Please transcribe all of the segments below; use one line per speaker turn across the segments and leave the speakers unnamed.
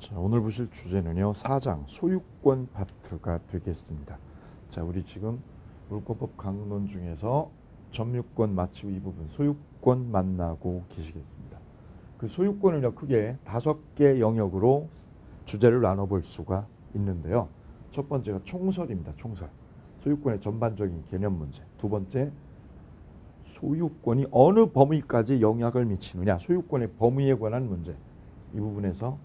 자, 오늘 보실 주제는요. 4장 소유권 파트가 되겠습니다. 자, 우리 지금 물권법 강론 중에서 점유권 마치고 이 부분 소유권 만나고 계시겠습니다. 그 소유권을요 크게 5개 영역으로 주제를 나눠볼 수가 있는데요. 첫 번째가 총설입니다. 총설. 소유권의 전반적인 개념 문제. 두 번째, 소유권이 어느 범위까지 영향을 미치느냐. 소유권의 범위에 관한 문제. 이 부분에서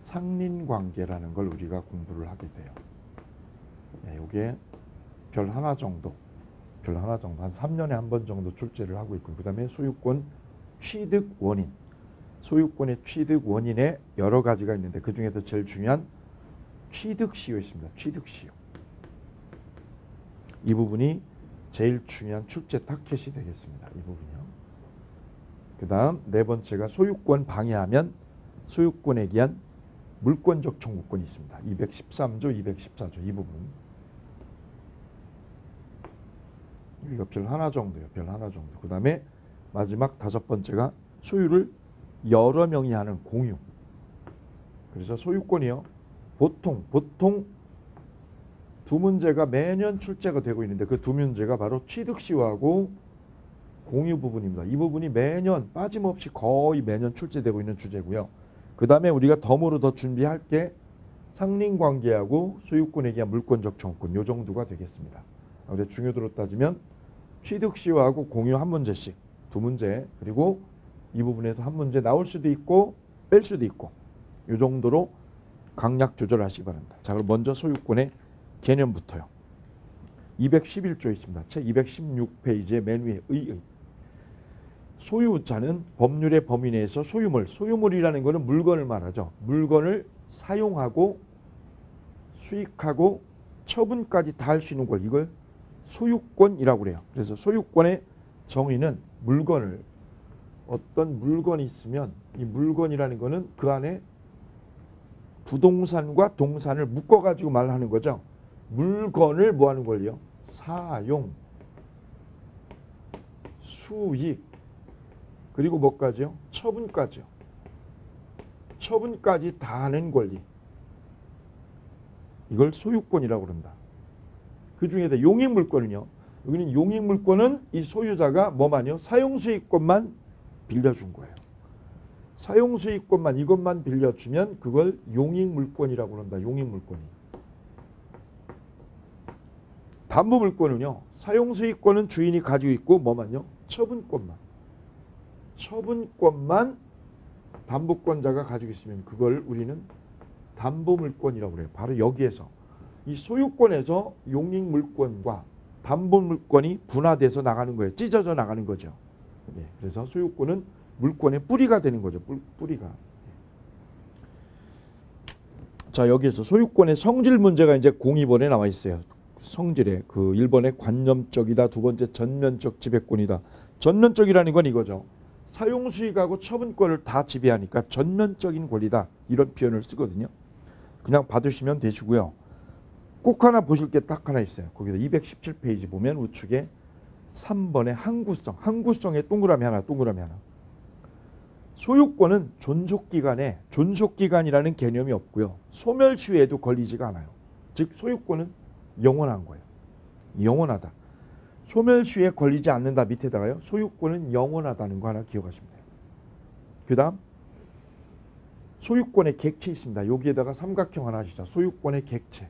상린관계라는 걸 우리가 공부를 하게 돼요. 네, 이게 별 하나 정도 한 3년에 한 번 정도 출제를 하고 있고, 그 다음에 소유권 취득 원인, 소유권의 취득 원인에 여러 가지가 있는데 그 중에서 제일 중요한 취득시효 있습니다. 취득시효. 이 부분이 제일 중요한 출제 타켓이 되겠습니다. 이 부분이요. 그 다음 네 번째가 소유권 방해하면 소유권에 기한 물권적 청구권이 있습니다. 213조, 214조 이 부분. 이거 별 하나 정도예요. 별 하나 정도. 그 다음에 마지막 다섯 번째가 소유를 여러 명이 하는 공유. 그래서 소유권이요. 보통 두 문제가 매년 출제가 되고 있는데 그 두 문제가 바로 취득시효하고 공유 부분입니다. 이 부분이 매년 빠짐없이 거의 매년 출제되고 있는 주제고요. 그 다음에 우리가 덤으로 더 준비할 게 상린관계하고 소유권에 대한 물권적 청구권 요 정도가 되겠습니다. 근데 중요도로 따지면 취득시효하고 공유 한 문제씩 두 문제, 그리고 이 부분에서 한 문제 나올 수도 있고 뺄 수도 있고 요 정도로 강약 조절하시기 바랍니다. 자, 그럼 먼저 소유권의 개념부터요. 211조 있습니다. 책 216페이지의 맨 위에 의. 소유자는 법률의 범위 내에서 소유물이라는 것은 물건을 말하죠. 물건을 사용하고 수익하고 처분까지 다 할 수 있는 걸, 이걸 소유권이라고 그래요. 그래서 소유권의 정의는 물건을, 어떤 물건이 있으면 이 물건이라는 것은 그 안에 부동산과 동산을 묶어가지고 말하는 거죠. 물건을 뭐 하는 걸요? 사용, 수익, 그리고 뭐까지요? 처분까지요. 처분까지 다 하는 권리. 이걸 소유권이라고 그런다. 그 중에서 용익물권은요. 여기는 용익물권은 이 소유자가 뭐만요? 사용수익권만 빌려준 거예요. 사용수익권만, 이것만 빌려주면 그걸 용익물권이라고 그런다. 용익물권이. 담보물권은요. 사용수익권은 주인이 가지고 있고 뭐만요? 처분권만 담보권자가 가지고 있으면 그걸 우리는 담보물권이라고 그래요. 바로 여기에서 이 소유권에서 용익물권과 담보물권이 분화돼서 나가는 거예요. 찢어져 나가는 거죠. 네, 그래서 소유권은 물권의 뿌리가 되는 거죠. 뿌리가. 자, 여기에서 소유권의 성질 문제가 이제 공의본에 나와 있어요. 성질에 그 1번의 관념적이다, 두 번째 전면적 지배권이다. 전면적이라는 건 이거죠. 사용수익하고 처분권을 다 지배하니까 전면적인 권리다. 이런 표현을 쓰거든요. 그냥 받으시면 되시고요. 꼭 하나 보실 게 딱 하나 있어요. 거기서 217페이지 보면 우측에 3번의 항구성에 동그라미 하나. 소유권은 존속기간이라는 개념이 없고요. 소멸시효에도 걸리지가 않아요. 즉 소유권은 영원한 거예요. 영원하다. 소멸시효에 걸리지 않는다 밑에다가요. 소유권은 영원하다는 거 하나 기억하시면 돼요. 그 다음 소유권의 객체 있습니다. 여기에다가 삼각형 하나 하시죠. 소유권의 객체.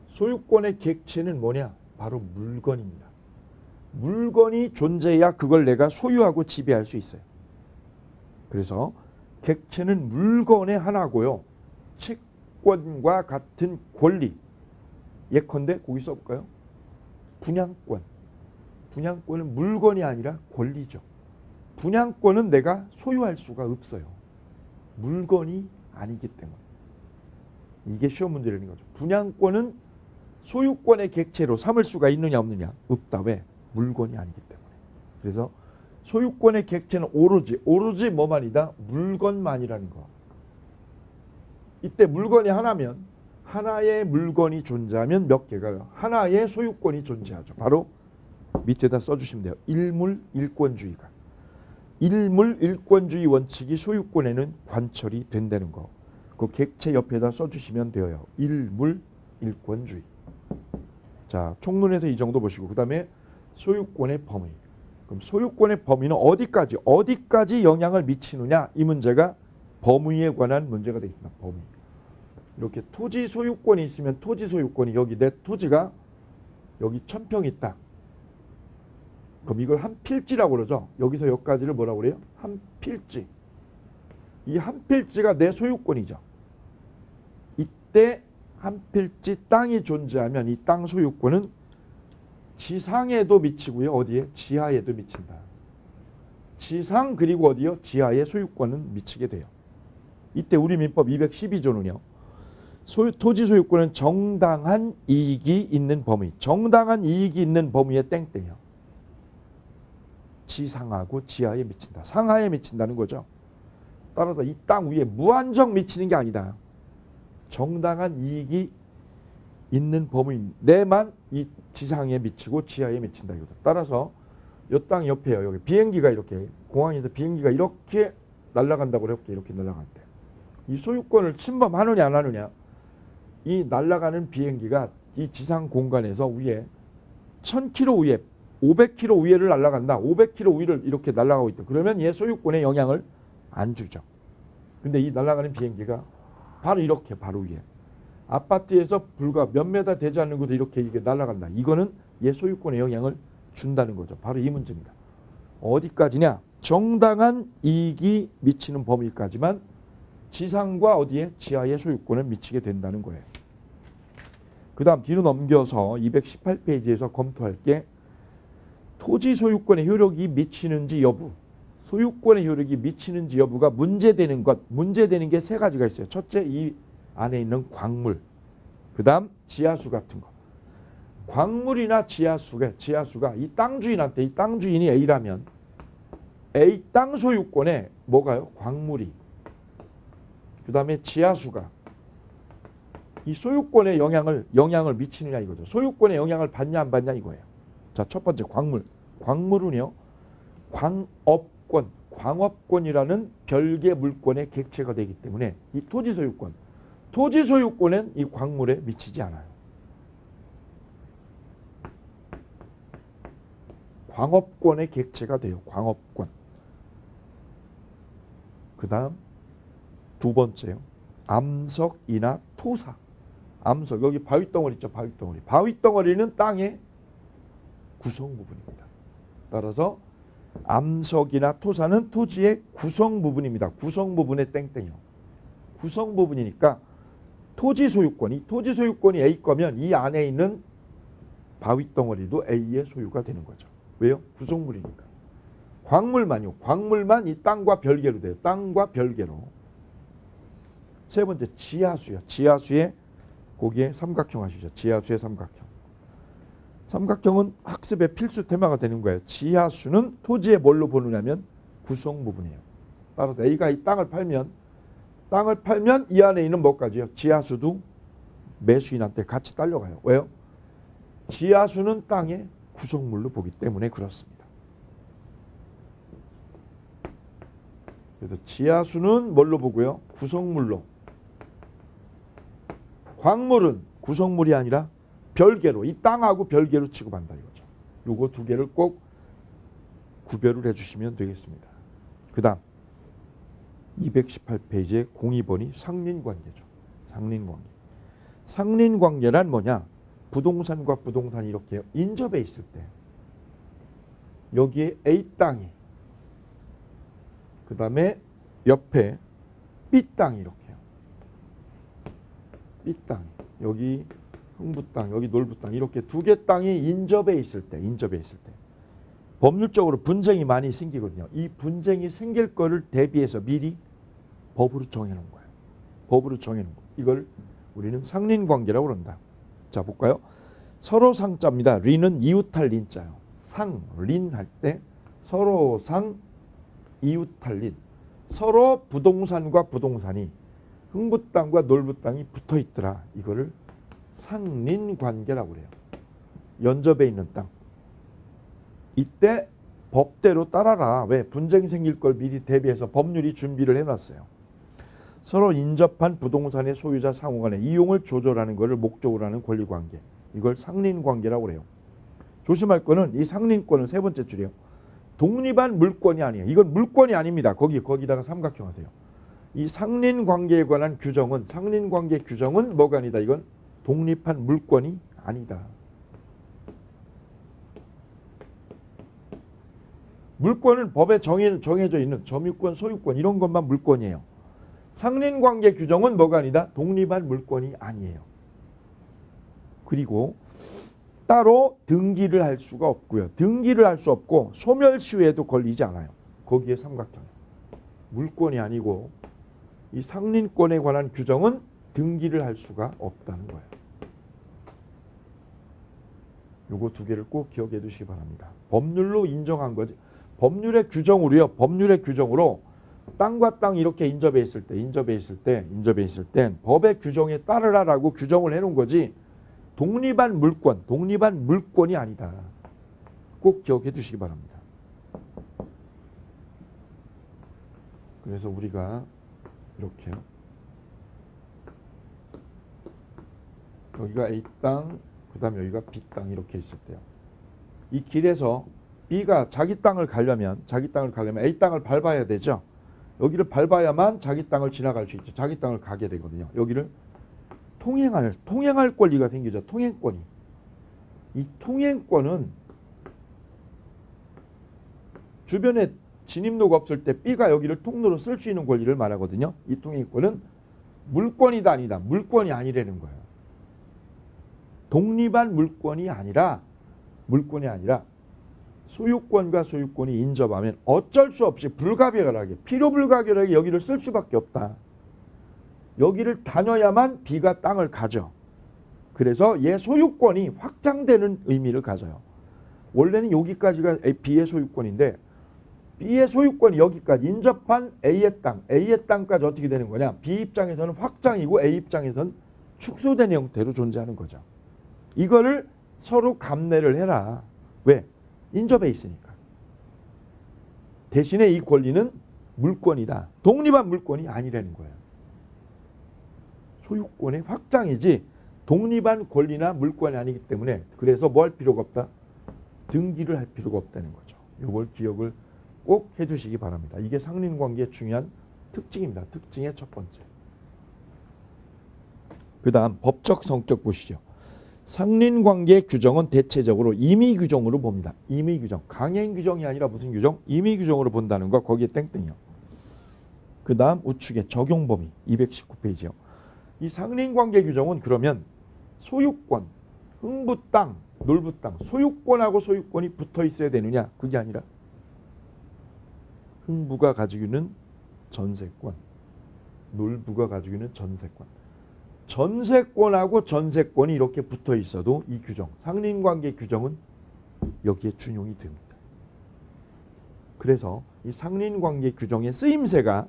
소유권의 객체는 뭐냐? 바로 물건입니다. 물건이 존재해야 그걸 내가 소유하고 지배할 수 있어요. 그래서 객체는 물건의 하나고요. 채권과 같은 권리. 예컨대 거기 써볼까요? 분양권. 분양권은 물건이 아니라 권리죠. 분양권은 내가 소유할 수가 없어요. 물건이 아니기 때문에. 이게 시험 문제라는 거죠. 분양권은 소유권의 객체로 삼을 수가 있느냐 없느냐? 없다. 왜? 물건이 아니기 때문에. 그래서 소유권의 객체는 오로지 뭐만이다? 물건만이라는 거. 이때 물건이 하나면 하나의 물건이 존재하면 몇 개가요? 하나의 소유권이 존재하죠. 바로 밑에다 써주시면 돼요. 일물일권주의가. 일물일권주의 원칙이 소유권에는 관철이 된다는 거. 그 객체 옆에다 써주시면 되어요. 일물 일권주의. 자, 총론에서 이 정도 보시고 그 다음에 소유권의 범위. 그럼 소유권의 범위는 어디까지 영향을 미치느냐, 이 문제가 범위에 관한 문제가 되겠습니다. 범위. 이렇게 토지 소유권이 있으면 토지 소유권이 여기 내 토지가 여기 1000평 있다. 그럼 이걸 한 필지라고 그러죠. 여기서 여기까지를 뭐라고 그래요? 한 필지. 이 한 필지가 내 소유권이죠. 이때 한 필지 땅이 존재하면 이 땅 소유권은 지상에도 미치고요. 어디에? 지하에도 미친다. 지상 그리고 어디요? 지하에 소유권은 미치게 돼요. 이때 우리 민법 212조는요. 토지 소유권은 정당한 이익이 있는 범위. 정당한 이익이 있는 범위에 땡땡이요. 지상하고 지하에 미친다. 상하에 미친다는 거죠. 따라서 이 땅 위에 무한정 미치는 게 아니다. 정당한 이익이 있는 범위 내만 이 지상에 미치고 지하에 미친다 이거죠. 따라서 이 땅 옆에요. 여기 비행기가 이렇게 공항에서 비행기가 이렇게 날아간다고 이렇게 날아간대. 이 소유권을 침범하느냐 안 하느냐. 이 날아가는 비행기가 이 지상 공간에서 위에 1000km 위에 500km 위에를 날아간다. 500km 위를 이렇게 날아가고 있다. 그러면 얘 소유권에 영향을 안 주죠. 근데 이 날아가는 비행기가 바로 이렇게 바로 위에 아파트에서 불과 몇 메다 되지 않는 곳에 이렇게 이게 날아간다. 이거는 얘 소유권에 영향을 준다는 거죠. 바로 이 문제입니다. 어디까지냐? 정당한 이익이 미치는 범위까지만 지상과 어디에? 지하의 소유권을 미치게 된다는 거예요. 그 다음 뒤로 넘겨서 218페이지에서 검토할 게 토지 소유권의 효력이 미치는지 여부. 소유권의 효력이 미치는지 여부가 문제되는 것. 문제되는 게 세 가지가 있어요. 첫째, 이 안에 있는 광물. 그 다음 지하수 같은 거. 광물이나 지하수가 이 땅 주인한테, 이 땅 주인이 A라면 A 땅 소유권에 뭐가요? 광물이. 그 다음에 지하수가 이 소유권에 영향을 미치느냐 이거죠. 소유권에 영향을 받냐 안 받냐 이거예요. 자, 첫 번째 광물. 광물은요. 광업권이라는 별개 물권의 객체가 되기 때문에 이 토지 소유권은 이 광물에 미치지 않아요. 광업권의 객체가 돼요. 광업권. 그 다음 두 번째요. 암석이나 토사. 암석, 여기 바위덩어리 있죠. 바위덩어리. 바위덩어리는 땅의 구성 부분입니다. 따라서 암석이나 토사는 토지의 구성 부분입니다. 구성 부분의 땡땡이요. 구성 부분이니까 토지 소유권이 A 거면 이 안에 있는 바위덩어리도 A의 소유가 되는 거죠. 왜요? 구성물이니까. 광물만 이 땅과 별개로 돼요. 땅과 별개로. 세 번째 지하수요. 지하수에 거기에 삼각형 하시죠. 지하수의 삼각형. 삼각형은 학습의 필수 테마가 되는 거예요. 지하수는 토지에 뭘로 보느냐면 구성 부분이에요. 따라서 A가 이 땅을 팔면 이 안에 있는 뭐까지요? 지하수도 매수인한테 같이 딸려가요. 왜요? 지하수는 땅의 구성물로 보기 때문에 그렇습니다. 그래서 지하수는 뭘로 보고요? 구성물로. 광물은 구성물이 아니라 별개로, 이 땅하고 별개로 취급한다 이거죠. 요거 두 개를 꼭 구별을 해주시면 되겠습니다. 그 다음 218페이지의 02번이 상린관계죠. 상린관계. 상린관계란 뭐냐? 부동산과 부동산이 이렇게 인접해 있을 때 여기에 A 땅이 그 다음에 옆에 B 땅이 이렇게요. B 땅이 여기 흥부 땅, 여기 놀부 땅 이렇게 두 개 땅이 인접해 있을 때 법률적으로 분쟁이 많이 생기거든요. 이 분쟁이 생길 거를 대비해서 미리 법으로 정해놓은 거예요. 법으로 정해놓은 거. 이걸 우리는 상린관계라고 그런다. 자, 볼까요? 서로 상자입니다. 린은 이웃할 린자요. 상, 린 할 때 서로 상, 이웃할 린. 서로 부동산과 부동산이 흥부 땅과 놀부 땅이 붙어 있더라. 이거를 상린관계라고 그래요. 연접해 있는 땅. 이때 법대로 따라라. 왜? 분쟁이 생길 걸 미리 대비해서 법률이 준비를 해놨어요. 서로 인접한 부동산의 소유자 상호 간의 이용을 조절하는 것을 목적으로 하는 권리관계. 이걸 상린관계라고 그래요. 조심할 거는 이 상린권은 세 번째 줄이에요. 독립한 물권이 아니에요. 이건 물권이 아닙니다. 거기다가 삼각형 하세요. 이 상린관계에 관한 규정은 상린관계 규정은 뭐가 아니다. 이건 독립한 물권이 아니다. 물권은 법에 정해져 있는 점유권, 소유권 이런 것만 물권이에요. 상린관계 규정은 뭐가 아니다. 독립한 물권이 아니에요. 그리고 따로 등기를 할 수가 없고요. 등기를 할 수 없고 소멸시효에도 걸리지 않아요. 거기에 삼각형. 물권이 아니고 이 상린권에 관한 규정은 등기를 할 수가 없다는 거예요. 요거 두 개를 꼭 기억해 두시기 바랍니다. 법률로 인정한 거지. 법률의 규정으로요. 법률의 규정으로 땅과 땅 이렇게 인접해 있을 때 법의 규정에 따르라라고 규정을 해놓은 거지. 독립한 물권이 아니다. 꼭 기억해 두시기 바랍니다. 그래서 우리가 이렇게 여기가 A 땅, 그 다음에 여기가 B 땅 이렇게 있을 때요. 이 길에서 B가 자기 땅을 가려면 A 땅을 밟아야 되죠. 여기를 밟아야만 자기 땅을 지나갈 수 있죠. 자기 땅을 가게 되거든요. 여기를 통행할 권리가 생기죠. 통행권이. 이 통행권은 주변에 진입로가 없을 때 B가 여기를 통로로 쓸 수 있는 권리를 말하거든요. 이 통행권은 물권이다 아니다. 물권이 아니라는 거예요. 독립한 물권이 아니라 소유권과 소유권이 인접하면 어쩔 수 없이 불가별하게 필요 불가결하게 여기를 쓸 수밖에 없다. 여기를 다녀야만 B가 땅을 가져. 그래서 얘 소유권이 확장되는 의미를 가져요. 원래는 여기까지가 B의 소유권인데 B의 소유권이 여기까지 인접한 A의 땅까지 어떻게 되는 거냐. B 입장에서는 확장이고 A 입장에서는 축소된 형태로 존재하는 거죠. 이거를 서로 감내를 해라. 왜? 인접해 있으니까. 대신에 이 권리는 물권이다. 독립한 물권이 아니라는 거예요. 소유권의 확장이지 독립한 권리나 물권이 아니기 때문에 그래서 뭐 할 필요가 없다? 등기를 할 필요가 없다는 거죠. 이걸 기억을 꼭 해주시기 바랍니다. 이게 상린관계의 중요한 특징입니다. 특징의 첫 번째. 그 다음 법적 성격 보시죠. 상린관계 규정은 대체적으로 임의규정으로 봅니다. 임의규정. 강행규정이 아니라 무슨 규정? 임의규정으로 본다는 거 거기에 땡땡이요. 그 다음 우측에 적용범위 219페이지요. 이 상린관계 규정은 그러면 소유권, 흥부 땅, 놀부 땅, 소유권하고 소유권이 붙어 있어야 되느냐? 그게 아니라 흥부가 가지고 있는 전세권, 놀부가 가지고 있는 전세권. 전세권하고 전세권이 이렇게 붙어 있어도 이 규정, 상린관계 규정은 여기에 준용이 됩니다. 그래서 이 상린관계 규정의 쓰임새가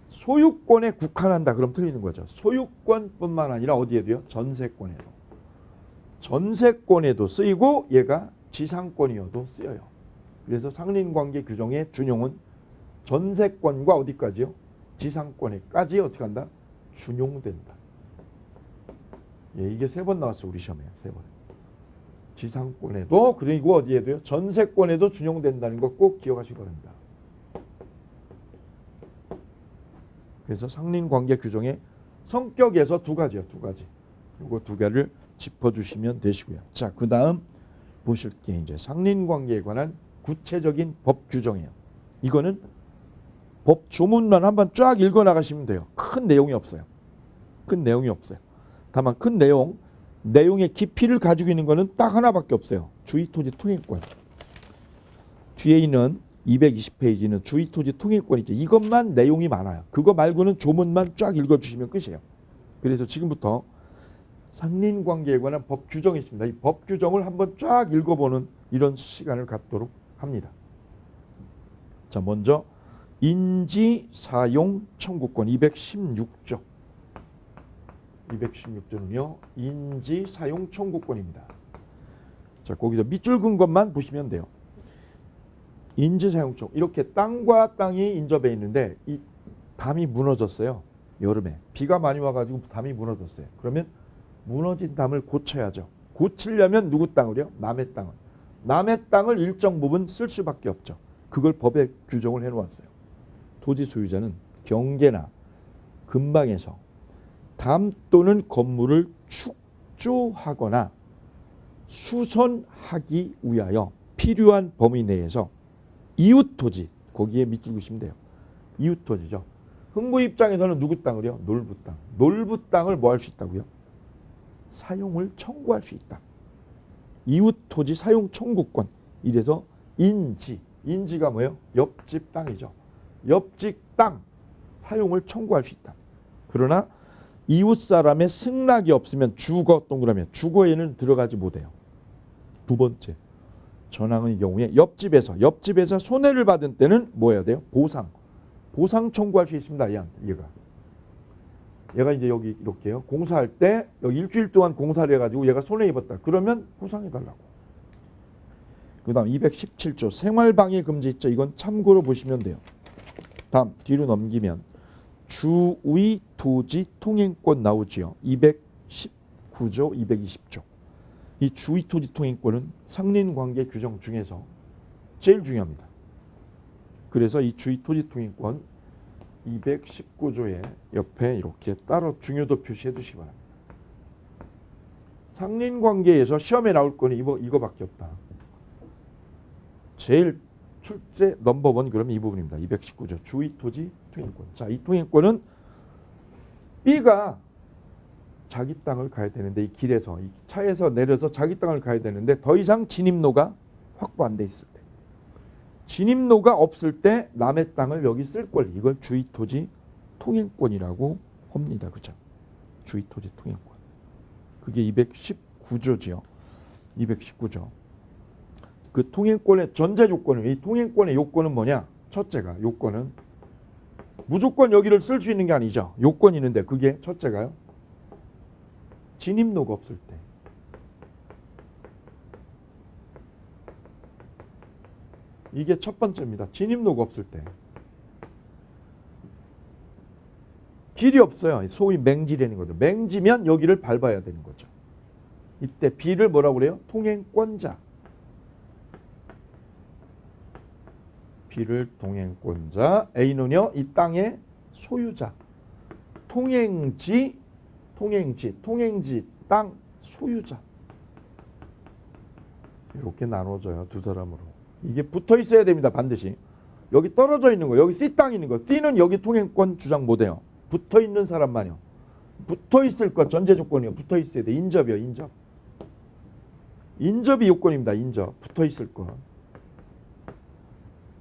소유권에 국한한다. 그럼 틀리는 거죠. 소유권뿐만 아니라 어디에도요? 전세권에도. 전세권에도 쓰이고 얘가 지상권이어도 쓰여요. 그래서 상린관계 규정의 준용은 전세권과 어디까지요? 지상권에까지 어떻게 한다? 준용된다. 예, 이게 3번 나왔어. 우리 시험에 3번. 지상권에도 그리고 어디에도요? 전세권에도 준용된다는 거 꼭 기억하시기 바랍니다. 그래서 상린관계 규정의 성격에서 두 가지요. 이거 두 개를 짚어주시면 되시고요. 자, 그 다음 보실 게 이제 상린관계에 관한 구체적인 법 규정이에요. 이거는 법 조문만 한번 쫙 읽어 나가시면 돼요. 큰 내용이 없어요. 다만 큰 내용의 깊이를 가지고 있는 거는 딱 하나밖에 없어요. 주의토지 통행권. 뒤에 있는 220페이지는 주의토지 통행권이죠. 이것만 내용이 많아요. 그거 말고는 조문만 쫙 읽어주시면 끝이에요. 그래서 지금부터 상린관계에 관한 법 규정이 있습니다. 이 법 규정을 한번 쫙 읽어보는 이런 시간을 갖도록 합니다. 자, 먼저 인지사용 청구권 216조. 216조는요. 인지사용 청구권입니다. 자, 거기서 밑줄 긋은 것만 보시면 돼요. 인지사용 청구. 이렇게 땅과 땅이 인접해 있는데 이 담이 무너졌어요. 여름에 비가 많이 와가지고 담이 무너졌어요. 그러면 무너진 담을 고쳐야죠. 고치려면 누구 땅을요? 남의 땅을. 남의 땅을 일정 부분 쓸 수밖에 없죠. 그걸 법에 규정을 해놓았어요. 토지 소유자는 경계나 근방에서 담 또는 건물을 축조하거나 수선하기 위하여 필요한 범위 내에서 이웃 토지, 거기에 밑줄 그시면 돼요. 이웃 토지죠. 흥부 입장에서는 누구 땅을요? 놀부 땅. 놀부 땅을 뭐 할 수 있다고요? 사용을 청구할 수 있다. 이웃 토지 사용 청구권. 이래서 인지. 인지가 뭐예요? 옆집 땅이죠. 옆집 땅 사용을 청구할 수 있다. 그러나 이웃 사람의 승낙이 없으면 주거 동그라미 주거에는 들어가지 못해요. 두 번째 전항의 경우에 옆집에서 손해를 받은 때는 뭐 해야 돼요? 보상 청구할 수 있습니다. 얘가 이제 여기 이렇게요. 공사할 때 여기 일주일 동안 공사를 해가지고 얘가 손해 입었다. 그러면 보상해달라고. 그 다음 217조 생활방해 금지 있죠. 이건 참고로 보시면 돼요. 다음 뒤로 넘기면 주의 토지 통행권 나오지요. 219조 220조. 이 주의 토지 통행권은 상린관계 규정 중에서 제일 중요합니다. 그래서 이 주의 토지 통행권 219조의 옆에 이렇게 따로 중요도 표시해 두시기 바랍니다. 상린관계에서 시험에 나올 거는 이거밖에 없다. 제일 출제 넘버원 그러면 이 부분입니다. 219조 주의 토지 통행권. 자, 이 통행권은 B가 자기 땅을 가야 되는데 이 길에서 이 차에서 내려서 자기 땅을 가야 되는데 더 이상 진입로가 확보 안 돼 있을 때, 진입로가 없을 때 남의 땅을 여기 쓸 걸 이걸 주의 토지 통행권이라고 합니다. 그죠? 주의 토지 통행권. 그게 219조지요. 219조. 그 통행권의 전제 조건은 이 통행권의 요건은 뭐냐? 첫째가 요건은 무조건 여기를 쓸 수 있는 게 아니죠. 요건이 있는데 그게 첫째가요. 진입로가 없을 때. 이게 첫 번째입니다. 진입로가 없을 때. 길이 없어요. 소위 맹지라는 거죠. 맹지면 여기를 밟아야 되는 거죠. 이때 B를 뭐라고 그래요? 통행권자. B를 통행권자. A는요. 이 땅의 소유자. 통행지 땅 소유자. 이렇게 나눠져요. 두 사람으로. 이게 붙어 있어야 됩니다. 반드시. 여기 떨어져 있는 거. 여기 C 땅 있는 거. C는 여기 통행권 주장 못해요. 붙어 있는 사람만요. 붙어 있을 것 전제 조건이요. 붙어 있어야 돼. 인접이요. 인접. 인접이 요건입니다. 인접. 붙어 있을 것.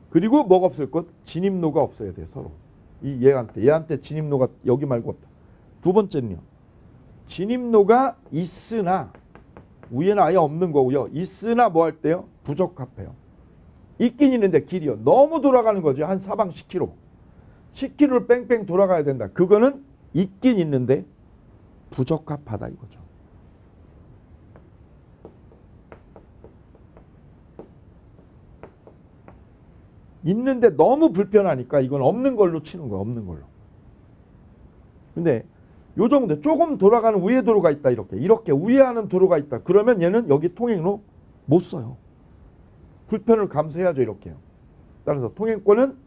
그리고 뭐가 없을 것? 진입로가 없어야 돼요. 서로. 이 얘한테 진입로가 여기 말고 없다. 두 번째는요. 진입로가 있으나 위에는 아예 없는 거고요. 있으나 뭐 할 때요? 부적합해요. 있긴 있는데 길이요. 너무 돌아가는 거죠. 한 사방 10km. 10km를 뺑뺑 돌아가야 된다. 그거는 있긴 있는데 부적합하다 이거죠. 있는데 너무 불편하니까 이건 없는 걸로 치는 거야. 없는 걸로. 근데 요 정도 조금 돌아가는 위에 도로가 있다. 이렇게 우회하는 도로가 있다. 그러면 얘는 여기 통행로 못 써요. 불편을 감수해야죠. 이렇게요. 따라서 통행권은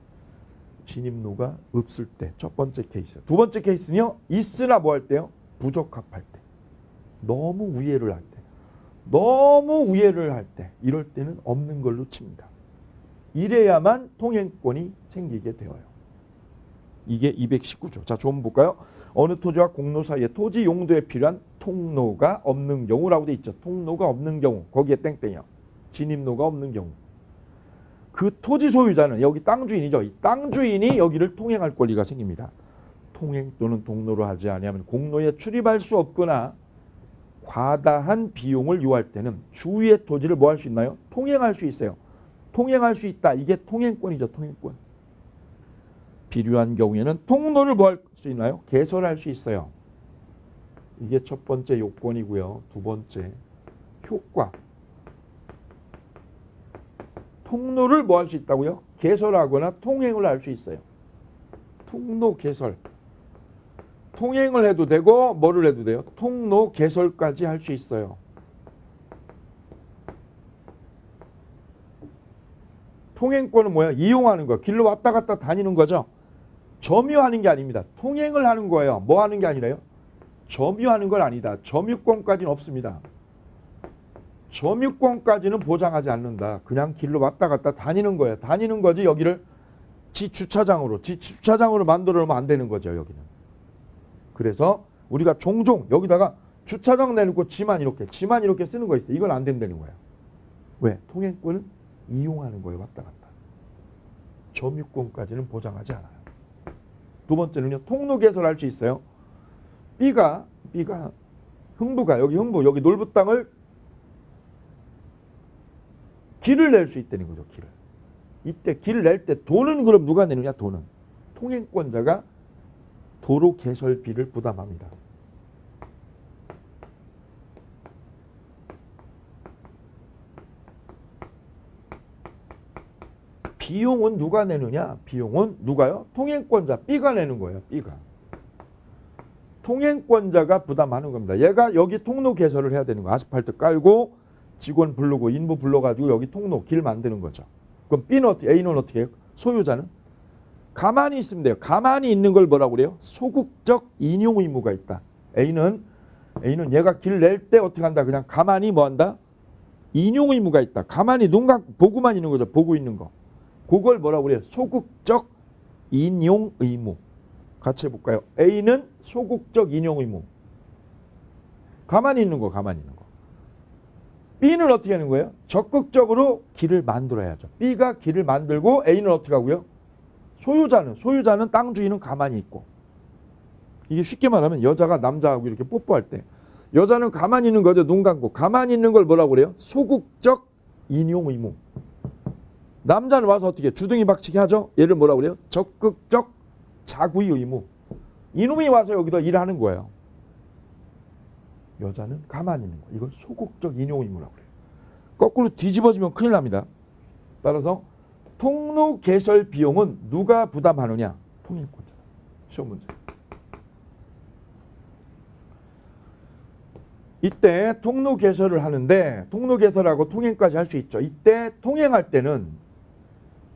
진입로가 없을 때 첫 번째 케이스. 두 번째 케이스는요. 있으나 뭐 할 때요? 부적합할 때. 너무 우회를 할 때. 너무 우회를 할 때. 이럴 때는 없는 걸로 칩니다. 이래야만 통행권이 생기게 되어요. 이게 219조. 자, 좀 볼까요? 어느 토지와 공로 사이에 토지 용도에 필요한 통로가 없는 경우라고 돼 있죠. 통로가 없는 경우. 거기에 땡땡이요. 진입로가 없는 경우. 그 토지 소유자는 여기 땅 주인이죠. 이 땅 주인이 여기를 통행할 권리가 생깁니다. 통행 또는 동로로 하지 아니하면 공로에 출입할 수 없거나 과다한 비용을 요할 때는 주위의 토지를 뭐 할 수 있나요? 통행할 수 있어요. 통행할 수 있다. 이게 통행권이죠. 통행권. 필요한 경우에는 통로를 뭐 할 수 있나요? 개설할 수 있어요. 이게 첫 번째 요건이고요. 두 번째 효과. 통로를 뭐 할 수 있다고요? 개설하거나 통행을 할 수 있어요. 통로 개설. 통행을 해도 되고 뭐를 해도 돼요? 통로 개설까지 할 수 있어요. 통행권은 뭐야? 이용하는 거. 길로 왔다 갔다 다니는 거죠. 점유하는 게 아닙니다. 통행을 하는 거예요. 뭐 하는 게 아니라요? 점유하는 건 아니다. 점유권까지는 없습니다. 점유권까지는 보장하지 않는다. 그냥 길로 왔다 갔다 다니는 거예요. 다니는 거지 여기를 지 주차장으로 만들어 놓으면 안 되는 거죠. 여기는. 그래서 우리가 종종 여기다가 주차장 내놓고 지만 이렇게 쓰는 거 있어요. 이건 안 된다는 거예요. 왜? 통행권은 이용하는 거예요. 왔다 갔다. 점유권까지는 보장하지 않아요. 두 번째는요. 통로 개설할 수 있어요. B가 흥부가 여기 놀부 땅을 길을 낼 수 있다는 거죠. 길을. 이때 길을 낼 때 돈은 그럼 누가 내느냐? 돈은 통행권자가 도로 개설비를 부담합니다. 비용은 누가 내느냐? 비용은 누가요? 통행권자 B가 내는 거예요. B가. 통행권자가 부담하는 겁니다. 얘가 여기 통로 개설을 해야 되는 거야. 아스팔트 깔고 직원 부르고 인부 불러가지고 여기 통로 길 만드는 거죠. 그럼 B는 어떻게, A는 어떻게 해요? 소유자는 가만히 있으면 돼요. 가만히 있는 걸 뭐라고 그래요? 소극적 인용 의무가 있다. A는 얘가 길 낼 때 어떻게 한다? 그냥 가만히 뭐 한다? 인용 의무가 있다. 가만히 눈 감고 보고만 있는 거죠. 보고 있는 거. 그걸 뭐라고 그래요? 소극적 인용 의무. 같이 해볼까요? A는 소극적 인용 의무. 가만히 있는 거. B는 어떻게 하는 거예요? 적극적으로 길을 만들어야죠. B가 길을 만들고 A는 어떻게 하고요? 소유자는 땅 주인은 가만히 있고. 이게 쉽게 말하면 여자가 남자하고 이렇게 뽀뽀할 때 여자는 가만히 있는 거죠. 눈 감고. 가만히 있는 걸 뭐라고 그래요? 소극적 인용 의무. 남자는 와서 어떻게 주둥이 박치기 하죠? 얘를 뭐라고 그래요? 적극적 자구의 의무. 이놈이 와서 여기서 일하는 거예요. 여자는 가만히 있는 거예요. 이걸 소극적 인용 의무라고 그래요. 거꾸로 뒤집어지면 큰일 납니다. 따라서 통로 개설 비용은 누가 부담하느냐? 통행권자다. 시험 문제. 이때 통로 개설을 하는데 통로 개설하고 통행까지 할 수 있죠. 이때 통행할 때는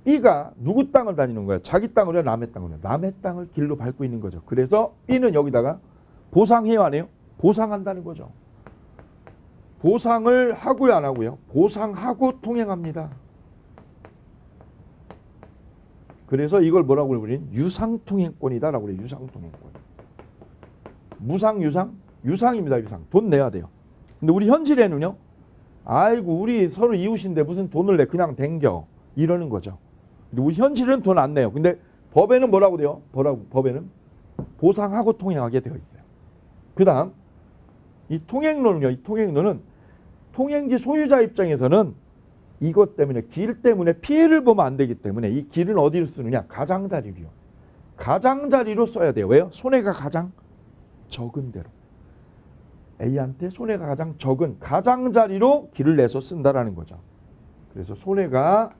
B가 누구 땅을 다니는 거야? 자기 땅으로 남의 땅으로. 남의 땅을 길로 밟고 있는 거죠. 그래서 B는 여기다가 보상해요, 안 해요? 보상한다는 거죠. 보상을 하고요, 안 하고요? 보상하고 통행합니다. 그래서 이걸 뭐라고 그러면 유상통행권이다라고 그래요. 유상통행권. 무상, 유상? 유상입니다. 유상. 돈 내야 돼요. 근데 우리 현실에는요. 아이고 우리 서로 이웃인데 무슨 돈을 내 그냥 댕겨. 이러는 거죠. 근데 우리 현실은 돈 안 내요. 근데 법에는 뭐라고 돼요? 법에는 보상하고 통행하게 되어 있어요. 그 다음 이 통행로는요. 이 통행로는 통행지 소유자 입장에서는 이것 때문에 길 때문에 피해를 보면 안 되기 때문에 이 길은 어디로 쓰느냐? 가장자리로요. 가장자리로 써야 돼요. 왜요? 손해가 가장 적은 대로. A한테 손해가 가장 적은 가장자리로 길을 내서 쓴다라는 거죠. 그래서 손해가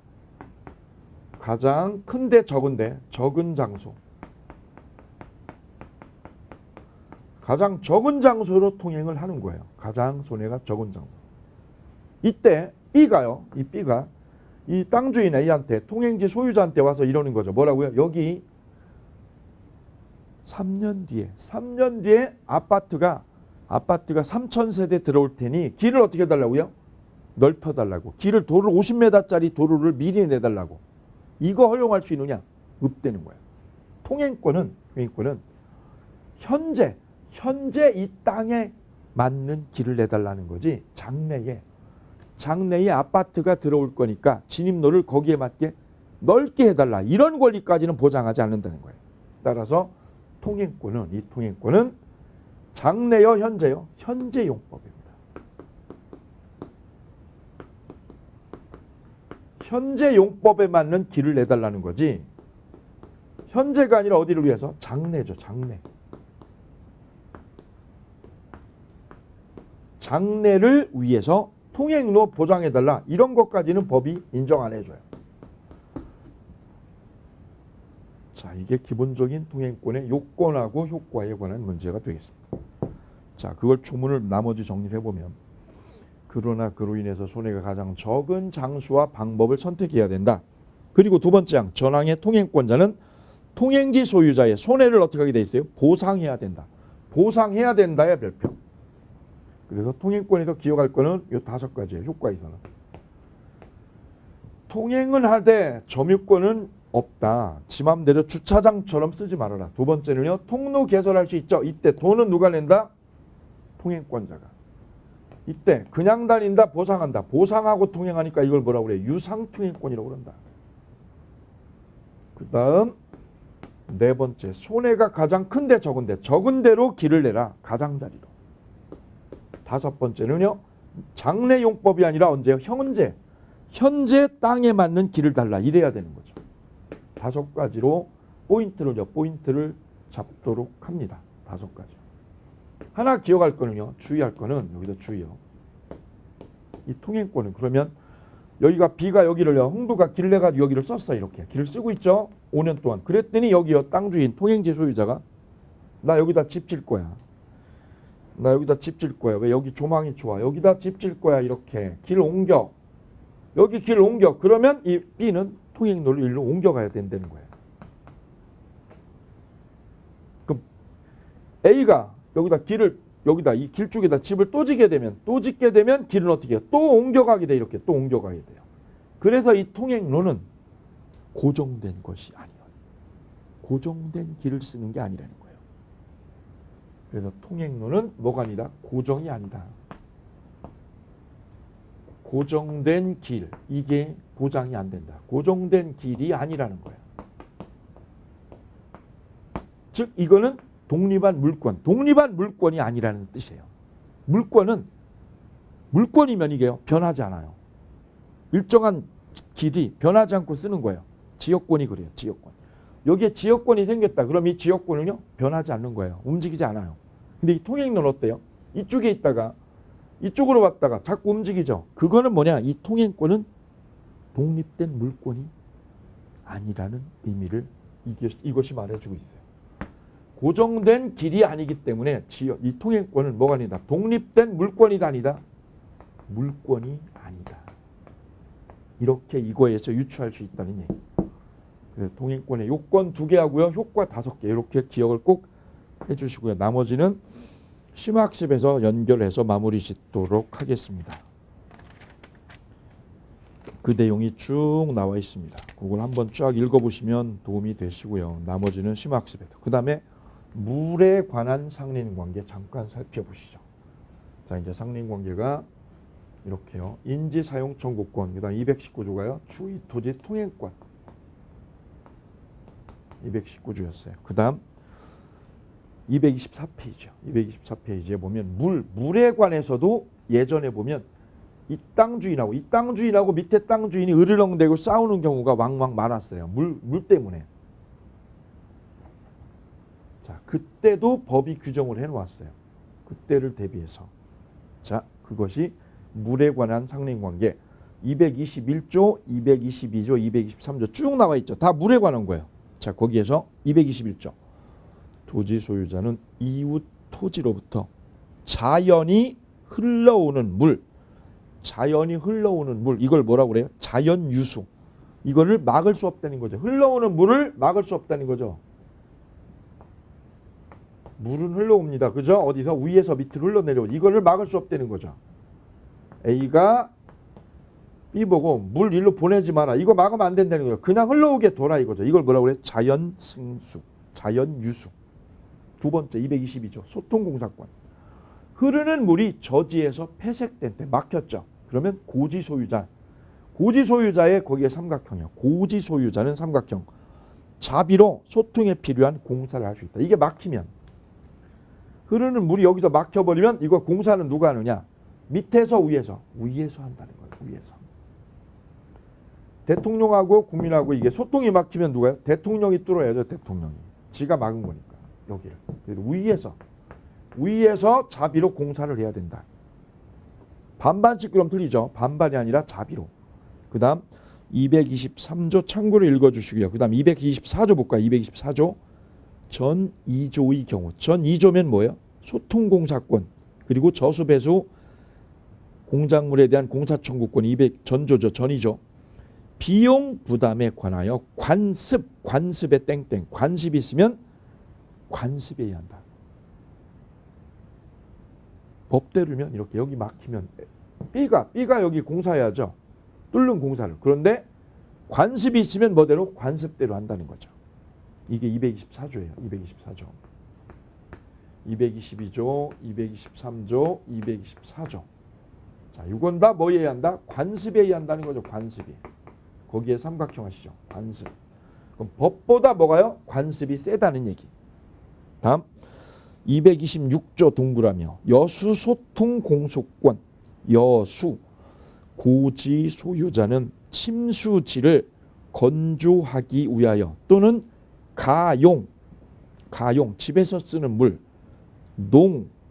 가장 큰데 적은데 적은 장소. 가장 적은 장소로 통행을 하는 거예요. 가장 손해가 적은 장소. 이때 B가요. 이 B가 이 땅 주인 A한테 통행지 소유자한테 와서 이러는 거죠. 뭐라고요? 여기 3년 뒤에 아파트가 3,000세대 들어올 테니 길을 어떻게 해달라고요? 넓혀달라고. 도를 50m짜리 도로를 미리 내달라고. 이거 허용할 수 있느냐? 없다는 거예요. 통행권은 현재 이 땅에 맞는 길을 내달라는 거지 장래에 아파트가 들어올 거니까 진입로를 거기에 맞게 넓게 해달라. 이런 권리까지는 보장하지 않는다는 거예요. 따라서 이 통행권은 장래요, 현재요? 현재용법입니다. 현재용법에 맞는 길을 내달라는 거지 현재가 아니라 어디를 위해서? 장래죠. 장래를 위해서 통행로 보장해달라. 이런 것까지는 법이 인정 안 해줘요. 자, 이게 기본적인 통행권의 요건하고 효과에 관한 문제가 되겠습니다. 자, 그걸 추문을 나머지 정리를 해보면 그러나 그로 인해서 손해가 가장 적은 장소와 방법을 선택해야 된다. 그리고 두 번째 항, 전항의 통행권자는 통행지 소유자의 손해를 어떻게 하게 돼 있어요? 보상해야 된다. 보상해야 된다야 별표. 그래서 통행권에서 기억할 거는 이 5가지예요. 효과에서는. 통행은 하되 점유권은 없다. 지 맘대로 주차장처럼 쓰지 말아라. 두 번째는요. 통로 개설할 수 있죠. 이때 돈은 누가 낸다? 통행권자가. 이때 그냥 다닌다, 보상한다. 보상하고 통행하니까 이걸 뭐라고 그래? 유상통행권이라고 그런다. 그 다음 네 번째, 손해가 가장 큰데 적은데 적은 대로 길을 내라. 가장자리로. 다섯 번째는요. 장래용법이 아니라 언제요? 현재 땅에 맞는 길을 달라. 이래야 되는 거죠. 5가지로 포인트를 잡도록 합니다. 5가지. 하나 기억할 거는요. 주의할 거는 여기다 주의요. 이 통행권은 그러면 여기가 B가 여기를요. 홍도가 길을 내가지고 여기를 썼어. 이렇게. 길을 쓰고 있죠. 5년 동안. 그랬더니 여기요. 땅 주인 통행지 소유자가 나 여기다 집 질 거야. 나 여기다 집 질 거야. 왜 여기 조망이 좋아. 여기다 집 질 거야. 이렇게. 길 옮겨. 여기 길 옮겨. 그러면 이 B는 통행로를 일로 옮겨가야 된다는 거예요. 그럼 A가 여기다 이 길 쪽에다 집을 또 짓게 되면 길은 어떻게 해요? 또 옮겨가게 돼. 이렇게 또 옮겨가게 돼요. 그래서 이 통행로는 고정된 것이 아니에요. 고정된 길을 쓰는 게 아니라는 거예요. 그래서 통행로는 뭐가 아니다? 고정이 아니다. 고정된 길, 이게 보장이 안 된다. 고정된 길이 아니라는 거예요. 즉 이거는 독립한 물권이 아니라는 뜻이에요. 물권이면 이게요. 변하지 않아요. 일정한 길이 변하지 않고 쓰는 거예요. 지역권이 그래요. 지역권. 여기에 지역권이 생겼다. 그럼 이 지역권은요. 변하지 않는 거예요. 움직이지 않아요. 근데 이 통행로는 어때요? 이쪽에 있다가 이쪽으로 왔다가 자꾸 움직이죠. 그거는 뭐냐? 이 통행권은 독립된 물권이 아니라는 의미를 이것이 말해주고 있어요. 고정된 길이 아니기 때문에 이 통행권은 뭐가 아니다? 독립된 물권이 아니다. 물권이 아니다. 이렇게 이거에서 유추할 수 있다는 얘기. 그래서 통행권의 요건 2개 하고요. 효과 5개. 이렇게 기억을 꼭 해주시고요. 나머지는 심화학습에서 연결해서 마무리 짓도록 하겠습니다. 그 내용이 쭉 나와 있습니다. 그걸 한번 쫙 읽어보시면 도움이 되시고요. 나머지는 심화학습에서. 그 다음에 물에 관한 상린관계 잠깐 살펴보시죠. 자, 이제 상린관계가 이렇게요. 인지사용 청구권, 그 다음 219조가요. 주의 토지 통행권. 219조였어요. 그 다음 224페이지요. 224페이지에 보면 물에 관해서도 예전에 보면 이 땅 주인하고 밑에 땅 주인이 으르렁대고 싸우는 경우가 왕왕 많았어요. 물 때문에. 자, 그때도 법이 규정을 해놓았어요. 그때를 대비해서. 자, 그것이 물에 관한 상린관계 221조, 222조, 223조 쭉 나와 있죠. 다 물에 관한 거예요. 자, 거기에서 221조. 토지 소유자는 이웃 토지로부터 자연이 흘러오는 물, 이걸 뭐라고 그래요? 자연유수. 이거를 막을 수 없다는 거죠. 흘러오는 물을 막을 수 없다는 거죠. 물은 흘러옵니다. 그죠? 어디서? 위에서 밑으로 흘러내려오. 이거를 막을 수 없다는 거죠. A가 B 보고 물 일로 보내지 마라. 이거 막으면 안 된다는 거예요. 그냥 흘러오게 둬라 이거죠. 이걸 뭐라고 그래요? 자연승수, 자연유수. 두 번째 222조 소통공사권. 흐르는 물이 저지에서 폐색된 때 막혔죠. 그러면 고지소유자의 거기에 삼각형이요. 고지소유자는 삼각형. 자비로 소통에 필요한 공사를 할 수 있다. 이게 막히면 흐르는 물이 여기서 막혀버리면 이거 공사는 누가 하느냐? 밑에서 위에서 한다는 거예요. 위에서. 대통령하고 국민하고 이게 소통이 막히면 누가요? 대통령이 뚫어야죠. 대통령이. 지가 막은 거니까. 여기를. 위에서 자비로 공사를 해야 된다. 반반씩 그럼 틀리죠. 반반이 아니라 자비로. 그 다음 223조 참고로 읽어주시고요. 그 다음 224조 볼까요? 224조 전 2조의 경우. 전 2조면 뭐예요? 소통공사권 그리고 저수배수 공작물에 대한 공사청구권 200 전조죠. 전 2조. 비용 부담에 관하여 관습에 땡땡 관습이 있으면 관습해야 한다. 법대로면 이렇게 여기 막히면 B가 여기 공사해야죠. 뚫는 공사를. 그런데 관습이 있으면 뭐대로 관습대로 한다는 거죠. 이게 224조예요. 224조. 222조, 223조, 224조. 자, 이건 다 뭐 해야 한다? 관습해야 한다는 거죠. 관습이. 거기에 삼각형 하시죠. 관습. 그럼 법보다 뭐가요? 관습이 세다는 얘기. 다음 226조 동그라며 여수 소통 공소권. 여수 고지 소유자는 침수지를 건조하기 위하여 또는 가용 집에서 쓰는 물,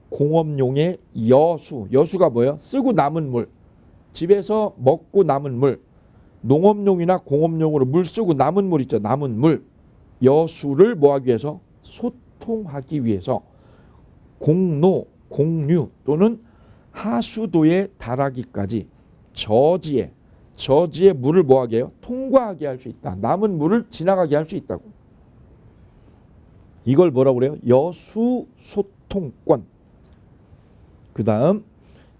공업용의 여수가 뭐예요? 쓰고 남은 물, 집에서 먹고 남은 물, 농업용이나 공업용으로 물 쓰고 남은 물 있죠. 남은 물, 여수를 뭐하기 위해서? 소통하기 위해서 공류 또는 하수도에 달하기까지 저지에 물을 뭐하게 해요? 통과하게 할 수 있다. 남은 물을 지나가게 할 수 있다고. 이걸 뭐라고 그래요? 여수 소통권. 그 다음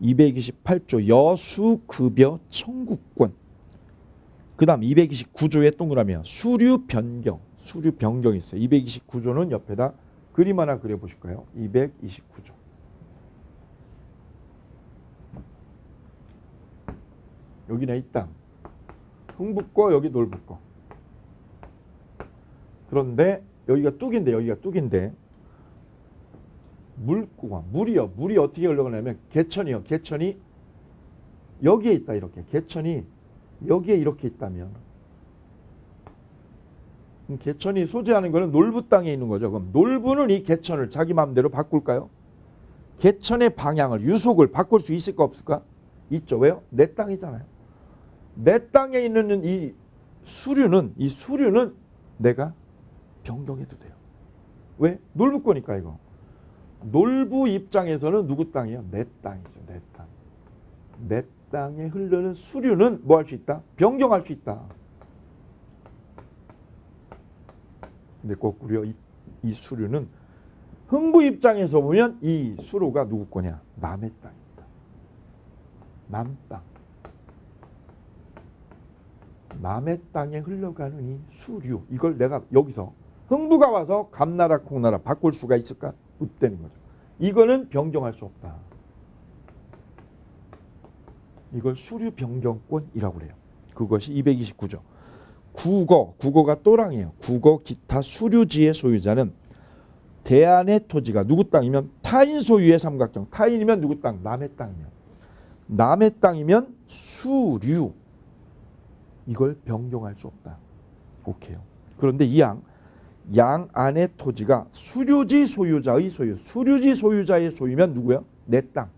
228조 여수급여 청구권. 그 다음 229조에 동그라미야. 수류 변경이 있어요. 229조는 옆에다 그림 하나 그려보실까요? 229조. 여기는 이 땅. 흥북거 여기 놀북거. 그런데 여기가 뚝인데 물구가 물이 어떻게 흘러가냐면 개천이요. 개천이 여기에 있다 이렇게. 개천이 여기에 이렇게 있다면 개천이 소재하는 거는 놀부 땅에 있는 거죠. 그럼 놀부는 이 개천을 자기 마음대로 바꿀까요? 개천의 방향을 유속을 바꿀 수 있을까 없을까? 있죠. 왜요? 내 땅이잖아요. 내 땅에 있는 이 수류는 내가 변경해도 돼요. 왜? 놀부 거니까 이거. 놀부 입장에서는 누구 땅이에요? 내 땅이죠. 내 땅. 내 땅에 흐르는 수류는 뭐 할 수 있다? 변경할 수 있다. 근데 거꾸로 이 수류는 흥부 입장에서 보면 이 수로가 누구 거냐? 남의 땅입니다. 남 땅. 남의 땅에 흘러가는 이 수류. 이걸 내가 여기서 흥부가 와서 감나라 콩나라 바꿀 수가 있을까? 없다는 거죠. 이거는 변경할 수 없다. 이걸 수류 변경권이라고 그래요. 그것이 229조. 국어가 또랑이에요. 국어 기타 수류지의 소유자는 대안의 토지가 누구 땅이면 타인 소유의 삼각형. 타인이면 누구 땅? 남의 땅이면. 남의 땅이면 수류. 이걸 변경할 수 없다. 오케이요. 그런데 이 양 안의 토지가 수류지 소유자의 소유. 수류지 소유자의 소유면 누구야? 내 땅.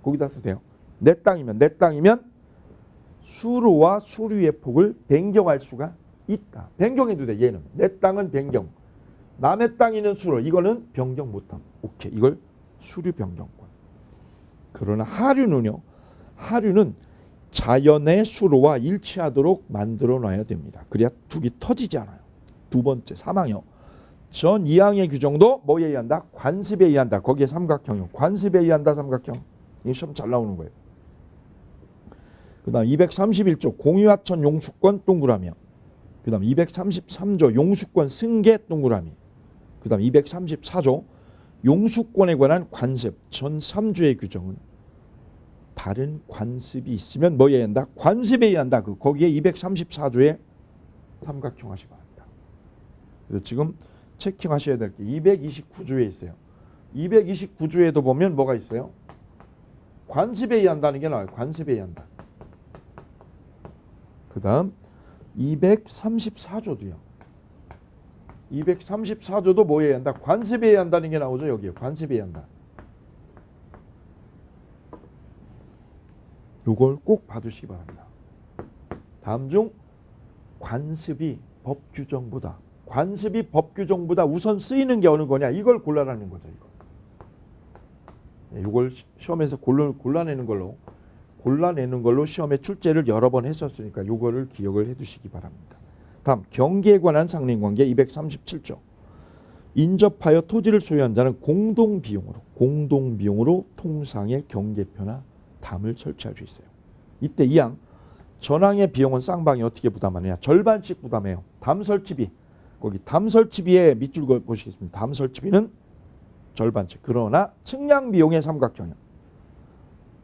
거기다 쓰세요. 내 땅이면 수로와 수류의 폭을 변경할 수가 있다. 변경해도 돼. 얘는. 내 땅은 변경. 남의 땅에 있는 수로. 이거는 변경 못함. 오케이. 이걸 수류 변경권. 그러나 하류는요. 하류는 자연의 수로와 일치하도록 만들어 놔야 됩니다. 그래야 둑이 터지지 않아요. 두 번째 사망이요. 전 2항의 규정도 뭐에 의한다? 관습에 의한다. 거기에 삼각형이요. 관습에 의한다. 삼각형. 이 시험 잘 나오는 거예요. 그 다음 231조 공유하천 용수권 동그라미. 그 다음 233조 용수권 승계 동그라미. 그 다음 234조 용수권에 관한 관습. 전 3조의 규정은 다른 관습이 있으면 뭐에 의한다? 관습에 의한다. 거기에 234조에 삼각형 하시기 바랍니다. 그래서 지금 체킹하셔야 될 게 229조에 있어요. 229조에도 보면 뭐가 있어요? 관습에 의한다는 게 나와요. 관습에 의한다. 그 다음 234조도요. 234조도 뭐에 의한다? 관습에 의한다는 게 나오죠. 여기요. 관습에 의한다. 이걸 꼭 봐두시기 바랍니다. 다음 중 관습이 법 규정보다 우선 쓰이는 게 어느 거냐, 이걸 골라라는 거죠. 이걸 시험에서 골라내는 걸로 시험에 출제를 여러 번 했었으니까 이거를 기억을 해두시기 바랍니다. 다음, 경계에 관한 상린관계 237조. 인접하여 토지를 소유한 자는 공동비용으로 통상의 경계표나 담을 설치할 수 있어요. 이때 2항, 전항의 비용은 쌍방이 어떻게 부담하느냐, 절반씩 부담해요. 담 설치비, 거기 담 설치비의 밑줄 보시겠습니다. 담 설치비는 절반씩. 그러나 측량 비용의 삼각형이요.